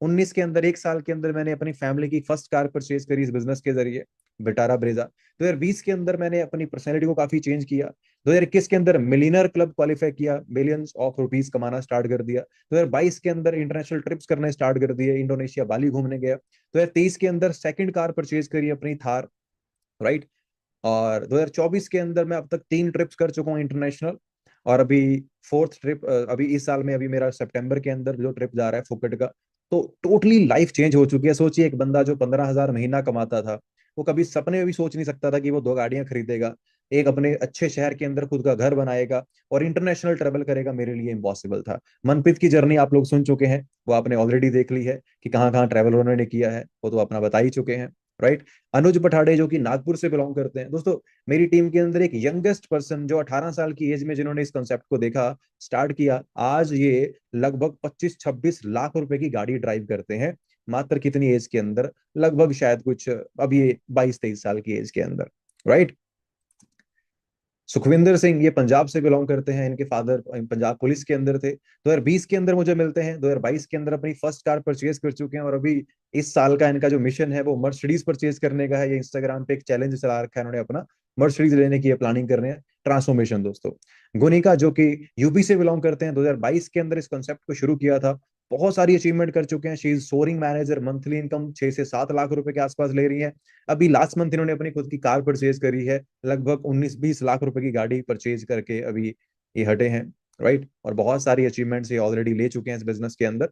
19 के अंदर, 1 साल के अंदर मैंने अपनी फैमिली की फर्स्ट कार परचेज करी इस बिजनेस के जरिए, विटारा ब्रेजा। 2020 के अंदर मैंने अपनी पर्सनैलिटी को काफी चेंज किया। 2021 के अंदर मिलियनर क्लब क्वालिफाई किया, बिलियंस ऑफ रुपीस कमाना स्टार्ट कर दिया। 2022 के अंदर इंटरनेशनल ट्रिप्स करने स्टार्ट कर दिए, इंडोनेशिया बाली घूमने गया। 2023 के अंदर सेकंड कार परचेज करी अपनी थार, राइट। और 2024 के अंदर मैं अब तक 3 ट्रिप्स कर चुका हूँ इंटरनेशनल, और अभी फोर्थ ट्रिप अभी इस साल में, अभी मेरा सितंबर के अंदर जो ट्रिप जा रहा है फुकेट का। तो टोटली लाइफ चेंज हो चुकी है। सोचिए, एक बंदा जो 15,000 महीना कमाता था, वो कभी सपने में भी सोच नहीं सकता था कि वो 2 गाड़ियां खरीदेगा, एक अपने अच्छे शहर के अंदर खुद का घर बनाएगा और इंटरनेशनल ट्रेवल करेगा। मेरे लिए इम्पॉसिबल था। मनप्रीत की जर्नी आप लोग सुन चुके हैं, वो आपने ऑलरेडी देख ली है कि कहाँ कहाँ ट्रैवल उन्होंने किया है, वो तो अपना बता ही चुके हैं, राइट। अनुज पठाड़े जो कि नागपुर से बिलोंग करते हैं दोस्तों, मेरी टीम के अंदर एक यंगेस्ट पर्सन जो 18 साल की एज में जिन्होंने इस कॉन्सेप्ट को देखा, स्टार्ट किया, आज ये लगभग 25-26 लाख रुपए की गाड़ी ड्राइव करते हैं। मात्र कितनी एज के अंदर? लगभग शायद कुछ अब ये 22-23 साल की एज के अंदर, राइट। सुखविंदर सिंह ये पंजाब से बिलोंग करते हैं, इनके फादर पंजाब पुलिस के अंदर थे। 2020 के अंदर मुझे मिलते हैं, 2022 के अंदर अपनी फर्स्ट कार परचेज कर चुके हैं, और अभी इस साल का इनका जो मिशन है वो मर्सिडीज परचेज करने का है। ये इंस्टाग्राम पे एक चैलेंज चला रखा है इन्होंने अपना, मर्सिडीज लेने की प्लानिंग कर रहे हैं। ट्रांसफॉर्मेशन दोस्तों। गुनिका जो कि यूपी से बिलोंग करते हैं, 2022 के अंदर इस कॉन्सेप्ट को शुरू किया था, बहुत सारी अचीवमेंट कर चुके हैं। She is soaring manager, monthly income 6 से 7 लाख रुपए के आसपास ले रही है। अभी लास्ट मंथ इन्होंने अपनी खुद की कार परचेज करी है, लगभग 19-20 लाख रुपए की गाड़ी परचेज करके अभी ये हटे हैं, राइट। और बहुत सारी अचीवमेंट्स ये ऑलरेडी ले चुके हैं इस बिजनेस के अंदर,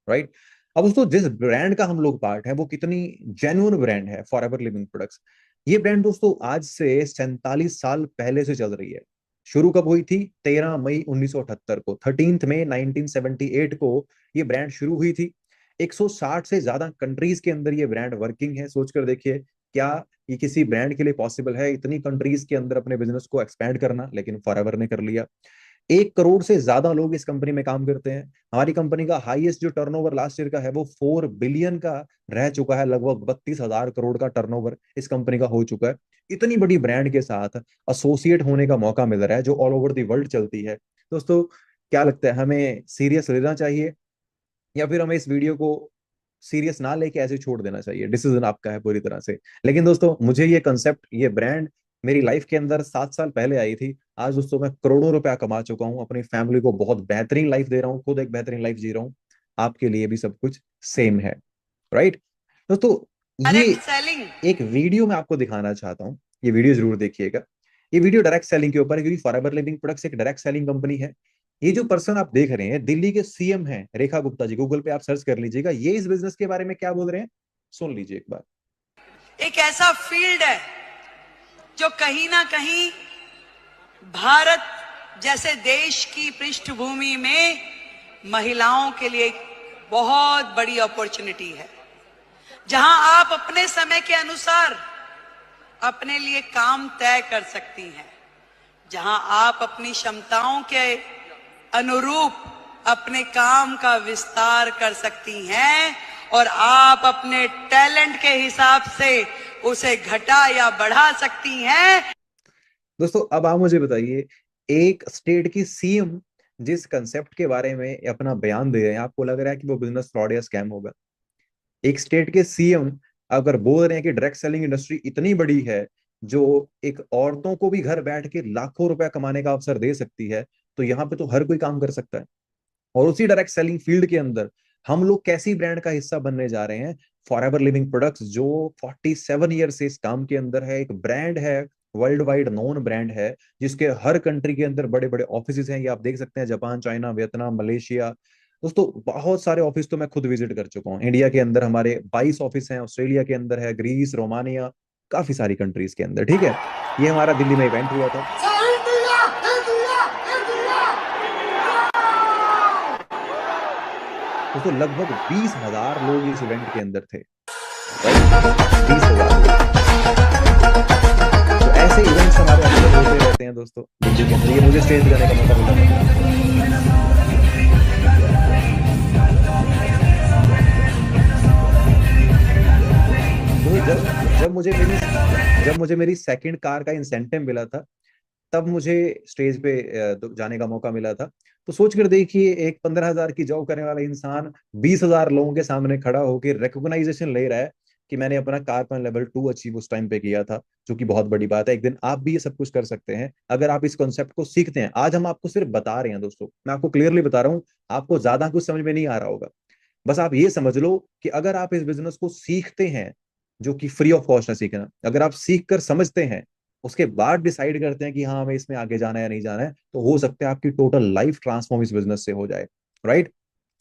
राइट। अब दोस्तों, जिस ब्रांड का हम लोग पार्ट है वो कितनी जेन्युइन ब्रांड है, फॉरएवर लिविंग प्रोडक्ट्स। ये ब्रांड दोस्तों आज से 47 साल पहले से चल रही है। शुरू कब हुई थी? 13 मई 1978 को, 13 मई 1978 को ये ब्रांड शुरू हुई थी। 160 से ज्यादा कंट्रीज के अंदर ये ब्रांड वर्किंग है। सोचकर देखिए, क्या ये किसी ब्रांड के लिए पॉसिबल है इतनी कंट्रीज के अंदर अपने बिजनेस को एक्सपैंड करना? लेकिन फॉरएवर ने कर लिया। 1 करोड़ से ज्यादा लोग इस कंपनी में काम करते हैं। हमारी कंपनी का हाईएस्ट जो टर्नओवर लास्ट ईयर का है वो 4 बिलियन का रह चुका है। लगभग 32,000 करोड़ का टर्नओवर इस कंपनी का हो चुका है। इतनी बड़ी ब्रांड के साथ एसोसिएट होने का मौका मिल रहा है जो ऑल ओवर द वर्ल्ड चलती है। दोस्तों, क्या लगता है, हमें सीरियस लेना चाहिए या फिर हमें इस वीडियो को सीरियस ना लेके ऐसे छोड़ देना चाहिए? डिसीजन आपका है पूरी तरह से। लेकिन दोस्तों, मुझे ये कंसेप्ट, ये ब्रांड मेरी लाइफ के अंदर 7 साल पहले आई थी। आज दोस्तों मैं करोड़ों रुपया कमा चुका हूँ, अपनी फैमिली को बहुत बेहतरीन लाइफ दे रहा हूँ, खुद एक बेहतरीन लाइफ जी रहा हूँ। आपके लिए भी सब कुछ सेम है, राइट। दोस्तों, ये एक वीडियो मैं आपको दिखाना चाहता हूँ, ये वीडियो जरूर देखिएगा। ये वीडियो डायरेक्ट सेलिंग के ऊपर है, क्योंकि फॉरएवर लिविंग प्रोडक्ट्स एक डायरेक्ट सेलिंग कंपनी है। ये जो पर्सन आप देख रहे हैं, दिल्ली के सीएम हैं रेखा गुप्ता जी। गूगल पे आप सर्च कर लीजिएगा, ये इस बिजनेस के बारे में क्या बोल रहे हैं, सुन लीजिए एक बार। एक ऐसा फील्ड है जो कहीं ना कहीं भारत जैसे देश की पृष्ठभूमि में महिलाओं के लिए एक बहुत बड़ी अपॉर्चुनिटी है, जहां आप अपने समय के अनुसार अपने लिए काम तय कर सकती हैं, जहां आप अपनी क्षमताओं के अनुरूप अपने काम का विस्तार कर सकती हैं और आप अपने टैलेंट के हिसाब से उसे घटा या बढ़ा सकती हैं। दोस्तों, अब आप मुझे बताइए, एक स्टेट की सीएम जिस कंसेप्ट के बारे में अपना बयान दे रहे हैं, आपको लग रहा है कि वो बिजनेस फ्रॉड या स्कैम होगा? एक स्टेट के सीएम अगर बोल रहे हैं कि डायरेक्ट सेलिंग इंडस्ट्री इतनी बड़ी है जो एक औरतों को भी घर बैठ के लाखों रुपया कमाने का अवसर दे सकती है, तो यहाँ पे तो हर कोई काम कर सकता है। और उसी डायरेक्ट सेलिंग फील्ड के अंदर हम लोग कैसी ब्रांड का हिस्सा बनने जा रहे हैं? फॉरएवर लिविंग प्रोडक्ट्स, जो 47 ईयर से इस काम के अंदर है, एक ब्रांड है, वर्ल्ड वाइड नोन ब्रांड है, जिसके हर कंट्री के अंदर बड़े बड़े ऑफिस हैं। ये आप देख सकते हैं, जापान, चाइना, वियतनाम, मलेशिया। दोस्तों, बहुत सारे ऑफिस तो मैं खुद विजिट कर चुका हूँ। इंडिया के अंदर हमारे 22 ऑफिस हैं, ऑस्ट्रेलिया के अंदर है, ग्रीस, रोमानिया, काफी सारी कंट्रीज के अंदर, ठीक है। ये हमारा दिल्ली में इवेंट हुआ था। दोस्तों, लगभग 20,000 लोग इस इवेंट के अंदर थे, 20,000 लोग। तो ऐसे इवेंट्स हमारे अंदर होते रहते हैं दोस्तों दिल्ली के अंदर। ये मुझे स्टेज जाने का मौका मिला। तो जब मुझे मेरी सेकंड कार का इंसेंटिव मिला था, तब मुझे स्टेज पे जाने का मौका मिला था। तो सोच कर देखिए, एक 15,000 की जॉब करने वाला इंसान 20,000 लोगों के सामने खड़ा होकर रिकॉग्नाइजेशन ले रहा है कि मैंने अपना कार्बन लेवल 2 अचीव उस टाइम पे किया था, जो कि बहुत बड़ी बात है। एक दिन आप भी ये सब कुछ कर सकते हैं अगर आप इस कॉन्सेप्ट को सीखते हैं। आज हम आपको सिर्फ बता रहे हैं दोस्तों, मैं आपको क्लियरली बता रहा हूँ, आपको ज्यादा कुछ समझ में नहीं आ रहा होगा। बस आप ये समझ लो कि अगर आप इस बिजनेस को सीखते हैं, जो कि फ्री ऑफ कॉस्ट है सीखना, अगर आप सीख कर समझते हैं, उसके बाद डिसाइड करते हैं कि हाँ हमें इसमें आगे जाना है या नहीं जाना है, तो हो सकता है आपकी टोटल लाइफ ट्रांसफॉर्म इस बिजनेस से हो जाए। राइट।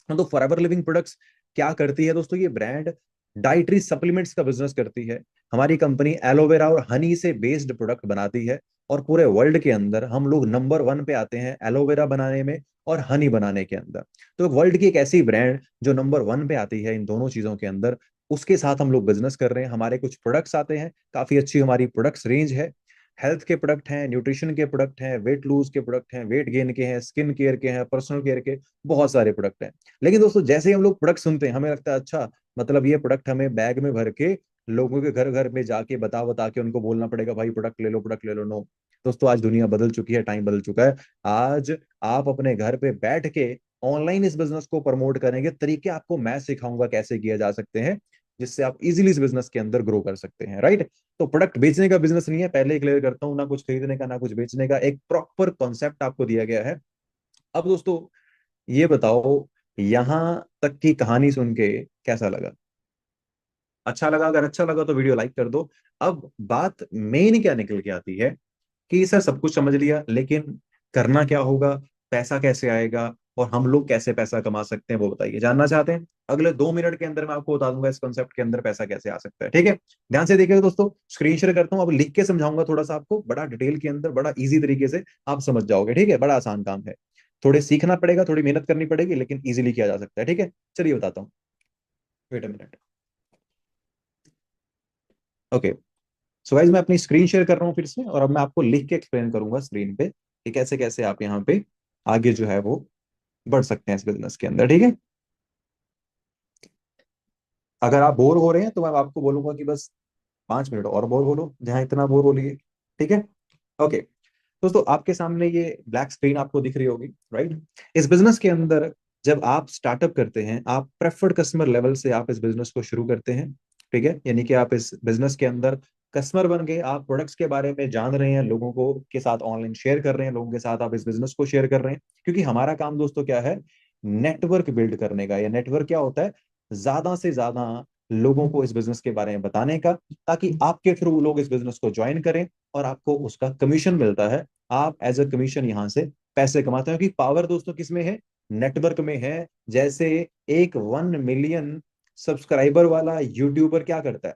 तो फॉरएवर लिविंग प्रोडक्ट्स क्या करती है दोस्तों? ये ब्रांड डाइटरी सप्लीमेंट्स का बिजनेस करती है। हमारी कंपनी एलोवेरा और हनी से बेस्ड प्रोडक्ट बनाती है, और पूरे वर्ल्ड के अंदर हम लोग नंबर 1 पे आते हैं एलोवेरा बनाने में और हनी बनाने के अंदर। तो वर्ल्ड की एक ऐसी ब्रांड जो नंबर 1 पे आती है इन दोनों चीजों के अंदर, उसके साथ हम लोग बिजनेस कर रहे हैं। हमारे कुछ प्रोडक्ट्स आते हैं, काफी अच्छी हमारी प्रोडक्ट्स रेंज है। हेल्थ के प्रोडक्ट हैं, न्यूट्रिशन के प्रोडक्ट हैं, वेट लूज के प्रोडक्ट हैं, वेट गेन के हैं, स्किन केयर के हैं, पर्सनल केयर के, बहुत सारे प्रोडक्ट हैं। लेकिन दोस्तों जैसे ही हम लोग प्रोडक्ट सुनते हैं हमें लगता है अच्छा, मतलब ये प्रोडक्ट हमें बैग में भर के लोगों के घर घर में जाके बता बता के उनको बोलना पड़ेगा भाई प्रोडक्ट ले लो, प्रोडक्ट ले लो। नो दोस्तों, आज दुनिया बदल चुकी है, टाइम बदल चुका है। आज आप अपने घर पे बैठ के ऑनलाइन इस बिजनेस को प्रमोट करेंगे, तरीके आपको मैं सिखाऊंगा कैसे किया जा सकते हैं, जिससे आप इजीली इस बिजनेस के अंदर ग्रो कर सकते हैं। राइट। तो प्रोडक्ट बेचने का बिजनेस नहीं है, पहले ही क्लियर करता हूं, ना कुछ खरीदने का ना कुछ बेचने का, एक प्रॉपर कॉन्सेप्ट आपको दिया गया है। अब दोस्तों ये बताओ, यहां तक की कहानी सुन के कैसा लगा? अच्छा लगा? अगर अच्छा लगा तो वीडियो लाइक कर दो। अब बात मेन क्या निकल के आती है कि सर सब कुछ समझ लिया, लेकिन करना क्या होगा, पैसा कैसे आएगा, और हम लोग कैसे पैसा कमा सकते हैं, वो बताइए। जानना चाहते हैं? अगले 2 मिनट के अंदर मैं आपको बता दूंगा इस कॉन्सेप्ट के अंदर पैसा कैसे आ सकता है। ठीक है, ध्यान से देखिएगा दोस्तों, स्क्रीन शेयर करता हूँ, अब लिख के समझाऊंगा थोड़ा सा आपको, बड़ा डिटेल के अंदर, बड़ा इजी तरीके से आप समझ जाओगे। ठीक है, बड़ा आसान काम है, थोड़े सीखना पड़ेगा, थोड़ी मेहनत करनी पड़ेगी, लेकिन इजीली किया जा सकता है। ठीक है, चलिए बताता हूँ। Wait a minute. Okay, so guys मैं अपनी स्क्रीन शेयर कर रहा हूँ फिर से, और अब मैं आपको लिख के एक्सप्लेन करूंगा स्क्रीन पे कि कैसे कैसे आप यहाँ पे आगे जो है वो बढ़ सकते हैं इस बिजनेस के अंदर। ठीक है, अगर आप बोर हो रहे हैं तो मैं आपको बोलूंगा कि बस 5 मिनट और बोर हो लो, जहां इतना बोर हो लिए। ठीक है, ओके। दोस्तों आपके सामने ये ब्लैक स्क्रीन आपको दिख रही होगी, राइट। इस बिजनेस के अंदर जब आप स्टार्टअप करते हैं, आप प्रेफर्ड कस्टमर लेवल से आप इस बिजनेस को शुरू करते हैं। ठीक है, यानी कि आप इस बिजनेस के अंदर कस्टमर बन गए, आप प्रोडक्ट्स के बारे में जान रहे हैं, लोगों को के साथ ऑनलाइन शेयर कर रहे हैं, लोगों के साथ आप इस बिजनेस को शेयर कर रहे हैं। क्योंकि हमारा काम दोस्तों क्या है, नेटवर्क बिल्ड करने का। या नेटवर्क क्या होता है, ज्यादा से ज्यादा लोगों को इस बिजनेस के बारे में बताने का, ताकि आपके थ्रू लोग इस बिजनेस को ज्वाइन करें और आपको उसका कमीशन मिलता है। आप एज अ कमीशन यहां से पैसे कमाते हैं, क्योंकि पावर दोस्तों किस में है, नेटवर्क में है। जैसे एक 1 मिलियन सब्सक्राइबर वाला यूट्यूबर क्या करता है,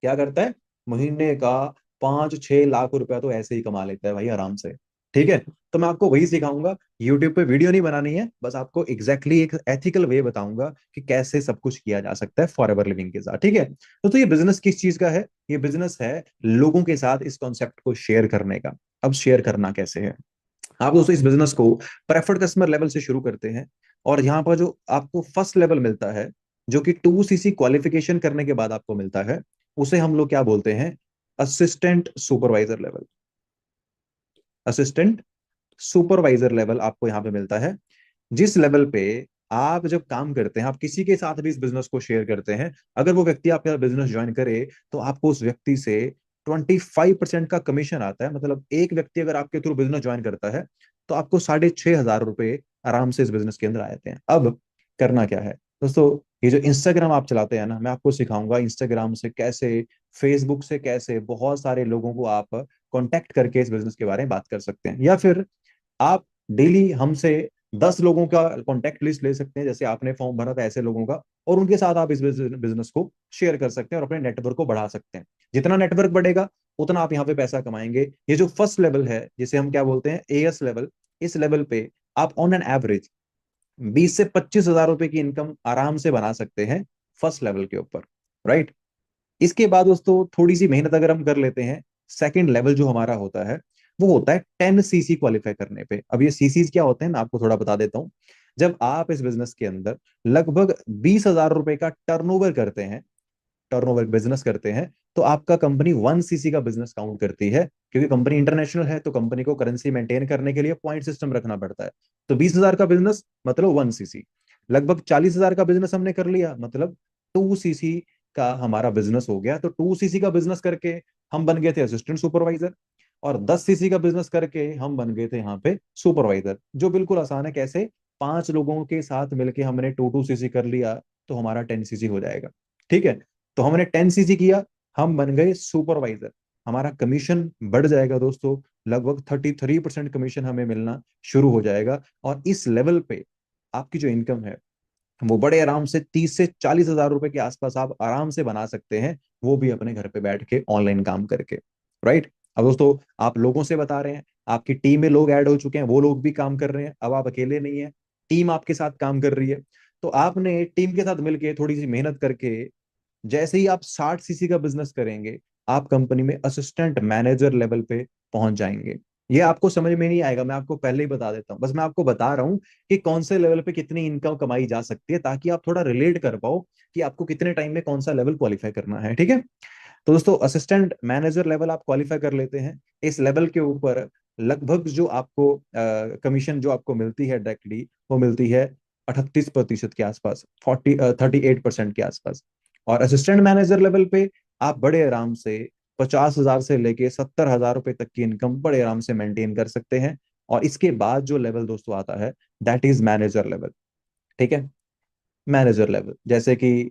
क्या करता है, महीने का 5-6 लाख रुपया तो ऐसे ही कमा लेता है भाई आराम से। ठीक है, तो मैं आपको वही सिखाऊंगा। यूट्यूब पे वीडियो नहीं बनानी है, बस आपको एग्जैक्टली एक एथिकल वे बताऊंगा कि कैसे सब कुछ किया जा सकता है फॉरएवर लिविंग के साथ। ठीक है, तो ये बिजनेस किस चीज का है? ये बिजनेस है लोगों के साथ इस कॉन्सेप्ट को शेयर करने का। अब शेयर करना कैसे है? आप दोस्तों इस बिजनेस को प्रेफर्ड कस्टमर लेवल से शुरू करते हैं, और यहाँ पर जो आपको फर्स्ट लेवल मिलता है, जो कि 2 CC क्वालिफिकेशन करने के बाद आपको मिलता है, उसे हम लोग क्या बोलते हैं, assistant supervisor level. Assistant supervisor level आपको यहाँ पे मिलता है, जिस लेवल पे आप जब काम करते हैं, आप किसी के साथ भी इस बिजनेस को शेयर करते हैं, अगर वो व्यक्ति आपका बिजनेस ज्वाइन करे, तो आपको उस व्यक्ति से 25% का कमीशन आता है। मतलब एक व्यक्ति अगर आपके थ्रू बिजनेस ज्वाइन करता है, तो आपको 6,500 रुपए आराम से इस बिजनेस के अंदर आ जाते हैं। अब करना क्या है दोस्तों, ये जो इंस्टाग्राम आप चलाते हैं ना, मैं आपको सिखाऊंगा इंस्टाग्राम से कैसे, फेसबुक से कैसे बहुत सारे लोगों को आप कांटेक्ट करके इस बिजनेस के बारे में बात कर सकते हैं। या फिर आप डेली हमसे 10 लोगों का कॉन्टेक्ट लिस्ट ले सकते हैं, जैसे आपने फॉर्म भरा था ऐसे लोगों का, और उनके साथ आप इस बिजनेस को शेयर कर सकते हैं और अपने नेटवर्क को बढ़ा सकते हैं। जितना नेटवर्क बढ़ेगा उतना आप यहाँ पे पैसा कमाएंगे। ये जो फर्स्ट लेवल है, जिसे हम क्या बोलते हैं, एएस लेवल, इस लेवल पे आप ऑन एन एवरेज 20 से 25 हजार रुपए की इनकम आराम से बना सकते हैं फर्स्ट लेवल के ऊपर। राइट। इसके बाद दोस्तों थोड़ी सी मेहनत अगर हम कर लेते हैं, सेकंड लेवल जो हमारा होता है, वो होता है 10 CC क्वालिफाई करने पे। अब ये सीसीज क्या होते हैं मैं आपको थोड़ा बता देता हूँ। जब आप इस बिजनेस के अंदर लगभग 20,000 रुपए का टर्नओवर करते हैं, टर्नओवर बिजनेस करते हैं, तो आपका कंपनी 1 सीसी का बिजनेस काउंट करती है, क्योंकि कंपनी इंटरनेशनल है तो कंपनी को करेंसी मेंटेन करने के लिए पॉइंट सिस्टम रखना पड़ता है। तो 20,000 का बिजनेस मतलब 1 सीसी। लगभग 40,000 का बिजनेस हमने कर लिया, मतलब 2 सीसी का हमारा बिजनेस हो गया। तो 2 सीसी का बिजनेस करके हम बन गए थे असिस्टेंट सुपरवाइजर, और 10 सीसी का बिजनेस करके हम बन गए थे यहाँ पे सुपरवाइजर, जो बिल्कुल आसान है। कैसे? 5 लोगों के साथ मिलके हमने 2 2 सीसी कर लिया तो हमारा 10 सीसी हो जाएगा। ठीक है, तो हमने 10 सीसी किया, हम बन गए सुपरवाइजर। हमारा कमीशन बढ़ जाएगा दोस्तों, लगभग 33% कमीशन हमें मिलना शुरू हो जाएगा। और इस लेवल पे आपकी जो इनकम है वो बड़े आराम से 30 से 40 हजार रुपए के आसपास आप आराम से बना सकते हैं, वो भी अपने घर पे बैठ के ऑनलाइन काम करके। राइट। अब दोस्तों, आप लोगों से बता रहे हैं, आपकी टीम में लोग ऐड हो चुके हैं, वो लोग भी काम कर रहे हैं, अब आप अकेले नहीं है, टीम आपके साथ काम कर रही है। तो आपने टीम के साथ मिलके थोड़ी सी मेहनत करके जैसे ही आप 60 सीसी का बिजनेस करेंगे, आप कंपनी में असिस्टेंट मैनेजर लेवल पे पहुंच जाएंगे। ये आपको समझ में नहीं आएगा, मैं आपको पहले ही बता देता हूँ, बस मैं आपको बता रहा हूँ कि कौन से लेवल पे कितनी इनकम कमाई जा सकती है, ताकि आप थोड़ा रिलेट कर पाओ कि आपको कितने टाइम में कौन सा लेवल क्वालिफाई करना है। ठीक है, तो दोस्तों असिस्टेंट मैनेजर लेवल आप क्वालिफाई कर लेते हैं। इस लेवल के ऊपर लगभग जो आपको कमीशन जो आपको मिलती है डायरेक्टली, वो मिलती है 38% के आसपास, 38% के आसपास। और असिस्टेंट मैनेजर लेवल पे आप बड़े आराम से 50,000 से लेके 70,000 रुपए तक की इनकम बड़े आराम से मेंटेन कर सकते हैं। और इसके बाद जो लेवल दोस्तों आता है, दैट इज मैनेजर लेवल। ठीक है, मैनेजर लेवल, जैसे कि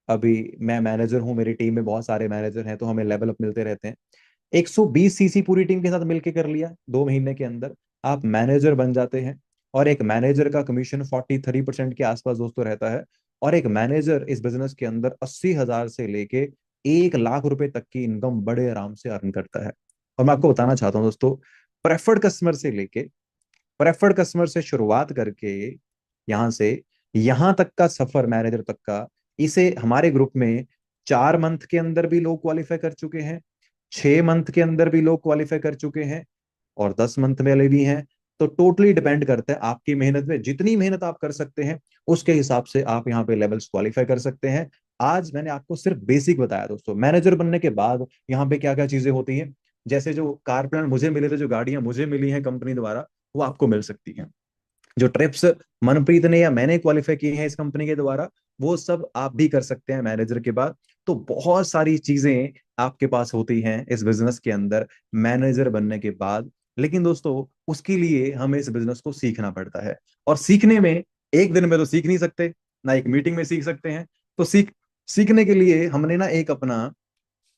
अभी मैं मैनेजर हूं, मेरी टीम में बहुत सारे मैनेजर हैं, तो हमें लेवल अप मिलते रहते हैं। 120 सीसी पूरी टीम के साथ मिलके कर लिया, 2 महीने के अंदर आप मैनेजर बन जाते हैं। और एक मैनेजर का कमीशन 43% के आसपास दोस्तों रहता है। और एक मैनेजर इस बिजनेस के अंदर 80,000 से लेके 1 लाख रुपए तक की इनकम बड़े आराम से अर्न करता है। और मैं आपको बताना चाहता हूँ दोस्तों, प्रेफर्ड कस्टमर से लेके, प्रेफर्ड कस्टमर से शुरुआत करके यहां से यहां तक का सफर मैनेजर तक का, इसे हमारे ग्रुप में 4 मंथ के अंदर भी लोग क्वालिफाई कर चुके हैं, 6 मंथ के अंदर भी लोग क्वालिफाई कर चुके हैं, और 10 मंथ वाले भी हैं। तो टोटली डिपेंड करता है आपकी मेहनत में, जितनी मेहनत आप कर सकते हैं उसके हिसाब से आप यहाँ पे लेवल्स क्वालिफाई कर सकते हैं। आज मैंने आपको सिर्फ बेसिक बताया दोस्तों। मैनेजर बनने के बाद यहाँ पे क्या क्या चीजें होती हैं, जैसे जो कार प्लान मुझे मिले थे, जो गाड़ियां मुझे मिली हैं कंपनी द्वारा, वो आपको मिल सकती हैं। जो ट्रिप्स मनप्रीत ने या मैंने क्वालिफाई किए हैं इस कंपनी के द्वारा, वो सब आप भी कर सकते हैं मैनेजर के बाद। तो बहुत सारी चीजें आपके पास होती हैं इस बिजनेस के अंदर मैनेजर बनने के बाद। लेकिन दोस्तों उसके लिए हमें इस बिजनेस को सीखना पड़ता है, और सीखने में एक दिन में तो सीख नहीं सकते, ना एक मीटिंग में सीख सकते हैं। तो सीखने के लिए हमने ना एक अपना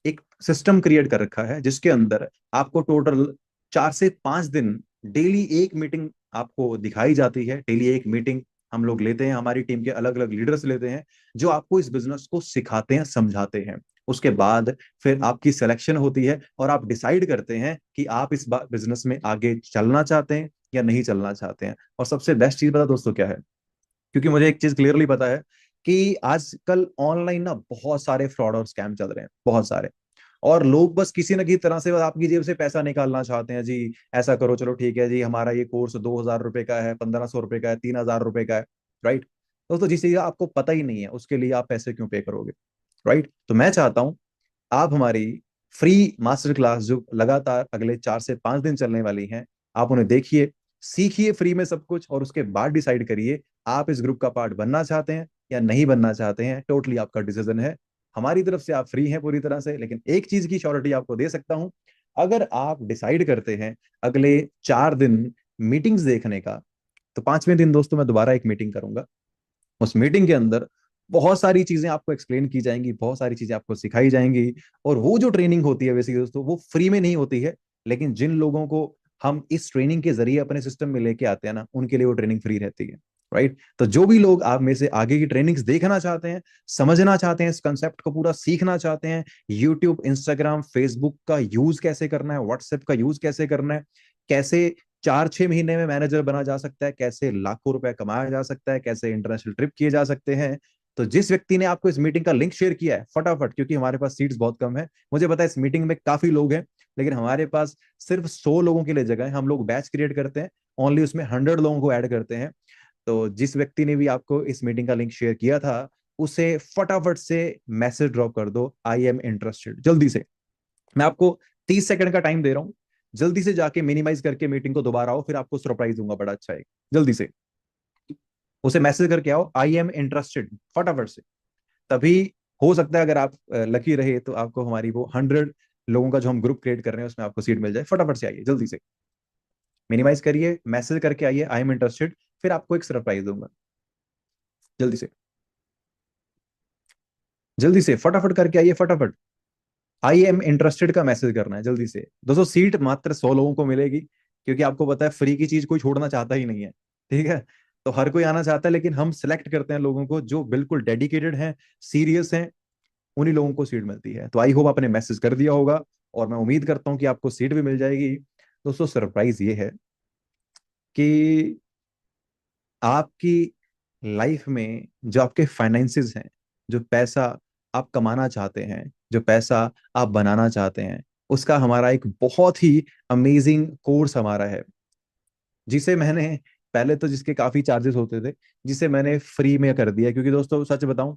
एक सिस्टम क्रिएट कर रखा है, जिसके अंदर आपको टोटल 4 से 5 दिन डेली एक मीटिंग आपको दिखाई जाती है। डेली एक मीटिंग हम लोग लेते हैं, हमारी टीम के अलग अलग लीडर्स लेते हैं, जो आपको इस बिजनेस को सिखाते हैं, समझाते हैं। उसके बाद फिर आपकी सिलेक्शन होती है, और आप डिसाइड करते हैं कि आप इस बिजनेस में आगे चलना चाहते हैं या नहीं चलना चाहते हैं। और सबसे बेस्ट चीज पता दोस्तों क्या है, क्योंकि मुझे एक चीज क्लियरली पता है कि आजकल ऑनलाइन ना बहुत सारे फ्रॉड और स्कैम चल रहे हैं, बहुत सारे। और लोग बस किसी न किसी तरह से बस आपकी जेब से पैसा निकालना चाहते हैं जी। ऐसा करो, चलो ठीक है जी, हमारा ये कोर्स 2,000 रुपए का है, 1,500 रुपए का है, 3,000 रुपए का है। राइट। दोस्तों जिस चीज का आपको पता ही नहीं है, उसके लिए आप पैसे क्यों पे करोगे? राइट। तो मैं चाहता हूं आप हमारी फ्री मास्टर क्लास जो लगातार अगले 4 से 5 दिन चलने वाली हैं, आप उन्हें देखिए, सीखिए फ्री में सब कुछ, और उसके बाद डिसाइड करिए आप इस ग्रुप का पार्ट बनना चाहते हैं या नहीं बनना चाहते हैं। टोटली आपका डिसीजन है। हमारी तरफ से आप फ्री हैं पूरी तरह से, लेकिन एक चीज की श्योरिटी आपको दे सकता हूं, अगर आप डिसाइड करते हैं अगले 4 दिन मीटिंग्स देखने का, तो 5वें दिन दोस्तों मैं दोबारा एक मीटिंग करूंगा। उस मीटिंग के अंदर बहुत सारी चीजें आपको एक्सप्लेन की जाएंगी, बहुत सारी चीजें आपको सिखाई जाएंगी। और वो जो ट्रेनिंग होती है बेसिकली दोस्तों, वो फ्री में नहीं होती है, लेकिन जिन लोगों को हम इस ट्रेनिंग के जरिए अपने सिस्टम में लेके आते हैं ना, उनके लिए वो ट्रेनिंग फ्री रहती है। राइट। तो जो भी लोग आप में से आगे की ट्रेनिंग्स देखना चाहते हैं, समझना चाहते हैं, इस कंसेप्ट को पूरा सीखना चाहते हैं, यूट्यूब, इंस्टाग्राम, फेसबुक का यूज कैसे करना है, व्हाट्सएप का यूज कैसे करना है, कैसे 4 6 महीने में मैनेजर बना जा सकता है, कैसे लाखों रुपए कमाया जा सकता है, कैसे इंटरनेशनल ट्रिप किए जा सकते हैं, तो जिस व्यक्ति ने आपको इस मीटिंग का लिंक शेयर किया है फटाफट, क्योंकि हमारे पास सीट्स बहुत कम है, मुझे पता है इस मीटिंग में काफी लोग हैं, लेकिन हमारे पास सिर्फ 100 लोगों के लिए जगह है। हम लोग बैच क्रिएट करते हैं, ओनली उसमें 100 लोगों को ऐड करते हैं। तो जिस व्यक्ति ने भी आपको इस मीटिंग का लिंक शेयर किया था, उसे फटाफट से मैसेज ड्रॉप कर दो, आई एम इंटरेस्टेड, जल्दी से। मैं आपको 30 सेकंड का टाइम दे रहा हूं, जल्दी से जाके मिनिमाइज करके मीटिंग को दोबारा आओ, फिर आपको सरप्राइज दूंगा बड़ा अच्छा है। जल्दी से उसे मैसेज करके आओ, आई एम इंटरेस्टेड, फटाफट से। तभी हो सकता है अगर आप लकी रहे तो आपको हमारी वो 100 लोगों का जो हम ग्रुप क्रिएट कर रहे हैं उसमें आपको सीट मिल जाए। फटाफट से आइए, जल्दी से मिनिमाइज करिए, मैसेज करके आइए आई एम इंटरेस्टेड, फिर आपको एक सरप्राइज दूंगा। जल्दी से, जल्दी से फटाफट करके आइए, फटाफट। आई एम इंटरेस्टेड का मैसेज करना है जल्दी से। दोस्तों सीट मात्र 100 लोगों को मिलेगी, क्योंकि आपको पता है फ्री की चीज कोई छोड़ना चाहता ही नहीं है, ठीक है। तो हर कोई आना चाहता है, लेकिन हम सिलेक्ट करते हैं लोगों को जो बिल्कुल डेडिकेटेड हैं, सीरियस हैं, उन्हीं लोगों को सीट मिलती है। तो आई होप आपने मैसेज कर दिया होगा, और मैं उम्मीद करता हूं कि आपको सीट भी मिल जाएगी। दोस्तों सरप्राइज ये है कि आपकी लाइफ में जो आपके फाइनेंसेस हैं, जो पैसा आप कमाना चाहते हैं, जो पैसा आप बनाना चाहते हैं, उसका हमारा एक बहुत ही अमेजिंग कोर्स हमारा है, जिसे मैंने पहले तो जिसके काफी चार्जेस होते थे, जिसे मैंने फ्री में कर दिया। क्योंकि दोस्तों सच बताऊं,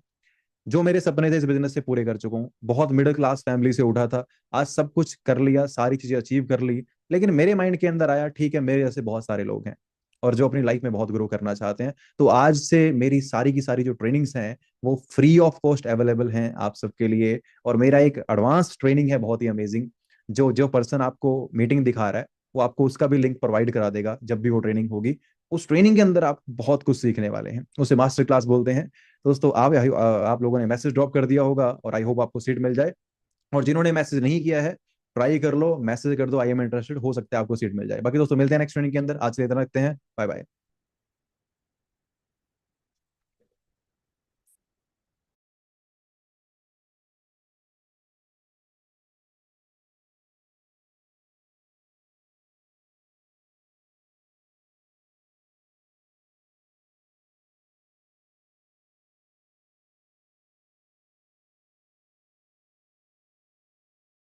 जो मेरे सपने थे इस बिजनेस से पूरे कर चुका हूँ। बहुत मिडिल क्लास फैमिली से उठा था, आज सब कुछ कर लिया, सारी चीजें अचीव कर ली, लेकिन मेरे माइंड के अंदर आया ठीक है मेरे जैसे बहुत सारे लोग हैं और जो अपनी लाइफ में बहुत ग्रो करना चाहते हैं। तो आज से मेरी सारी की सारी जो ट्रेनिंग्स हैं वो फ्री ऑफ कॉस्ट अवेलेबल हैं आप सबके लिए। और मेरा एक एडवांस ट्रेनिंग है बहुत ही अमेजिंग, जो जो पर्सन आपको मीटिंग दिखा रहा है वो आपको उसका भी लिंक प्रोवाइड करा देगा जब भी वो ट्रेनिंग होगी। उस ट्रेनिंग के अंदर आप बहुत कुछ सीखने वाले हैं, उसे मास्टर क्लास बोलते हैं। दोस्तों आप लोगों ने मैसेज ड्रॉप कर दिया होगा और आई होप आपको सीट मिल जाए। और जिन्होंने मैसेज नहीं किया है, ट्राई कर लो, मैसेज कर दो आई एम इंटरेस्टेड, हो सकता है आपको सीट मिल जाए। बाकी दोस्तों मिलते हैं नेक्स्ट ट्रेनिंग के अंदर। आज के लिए इतना रखते हैं, बाय बाय।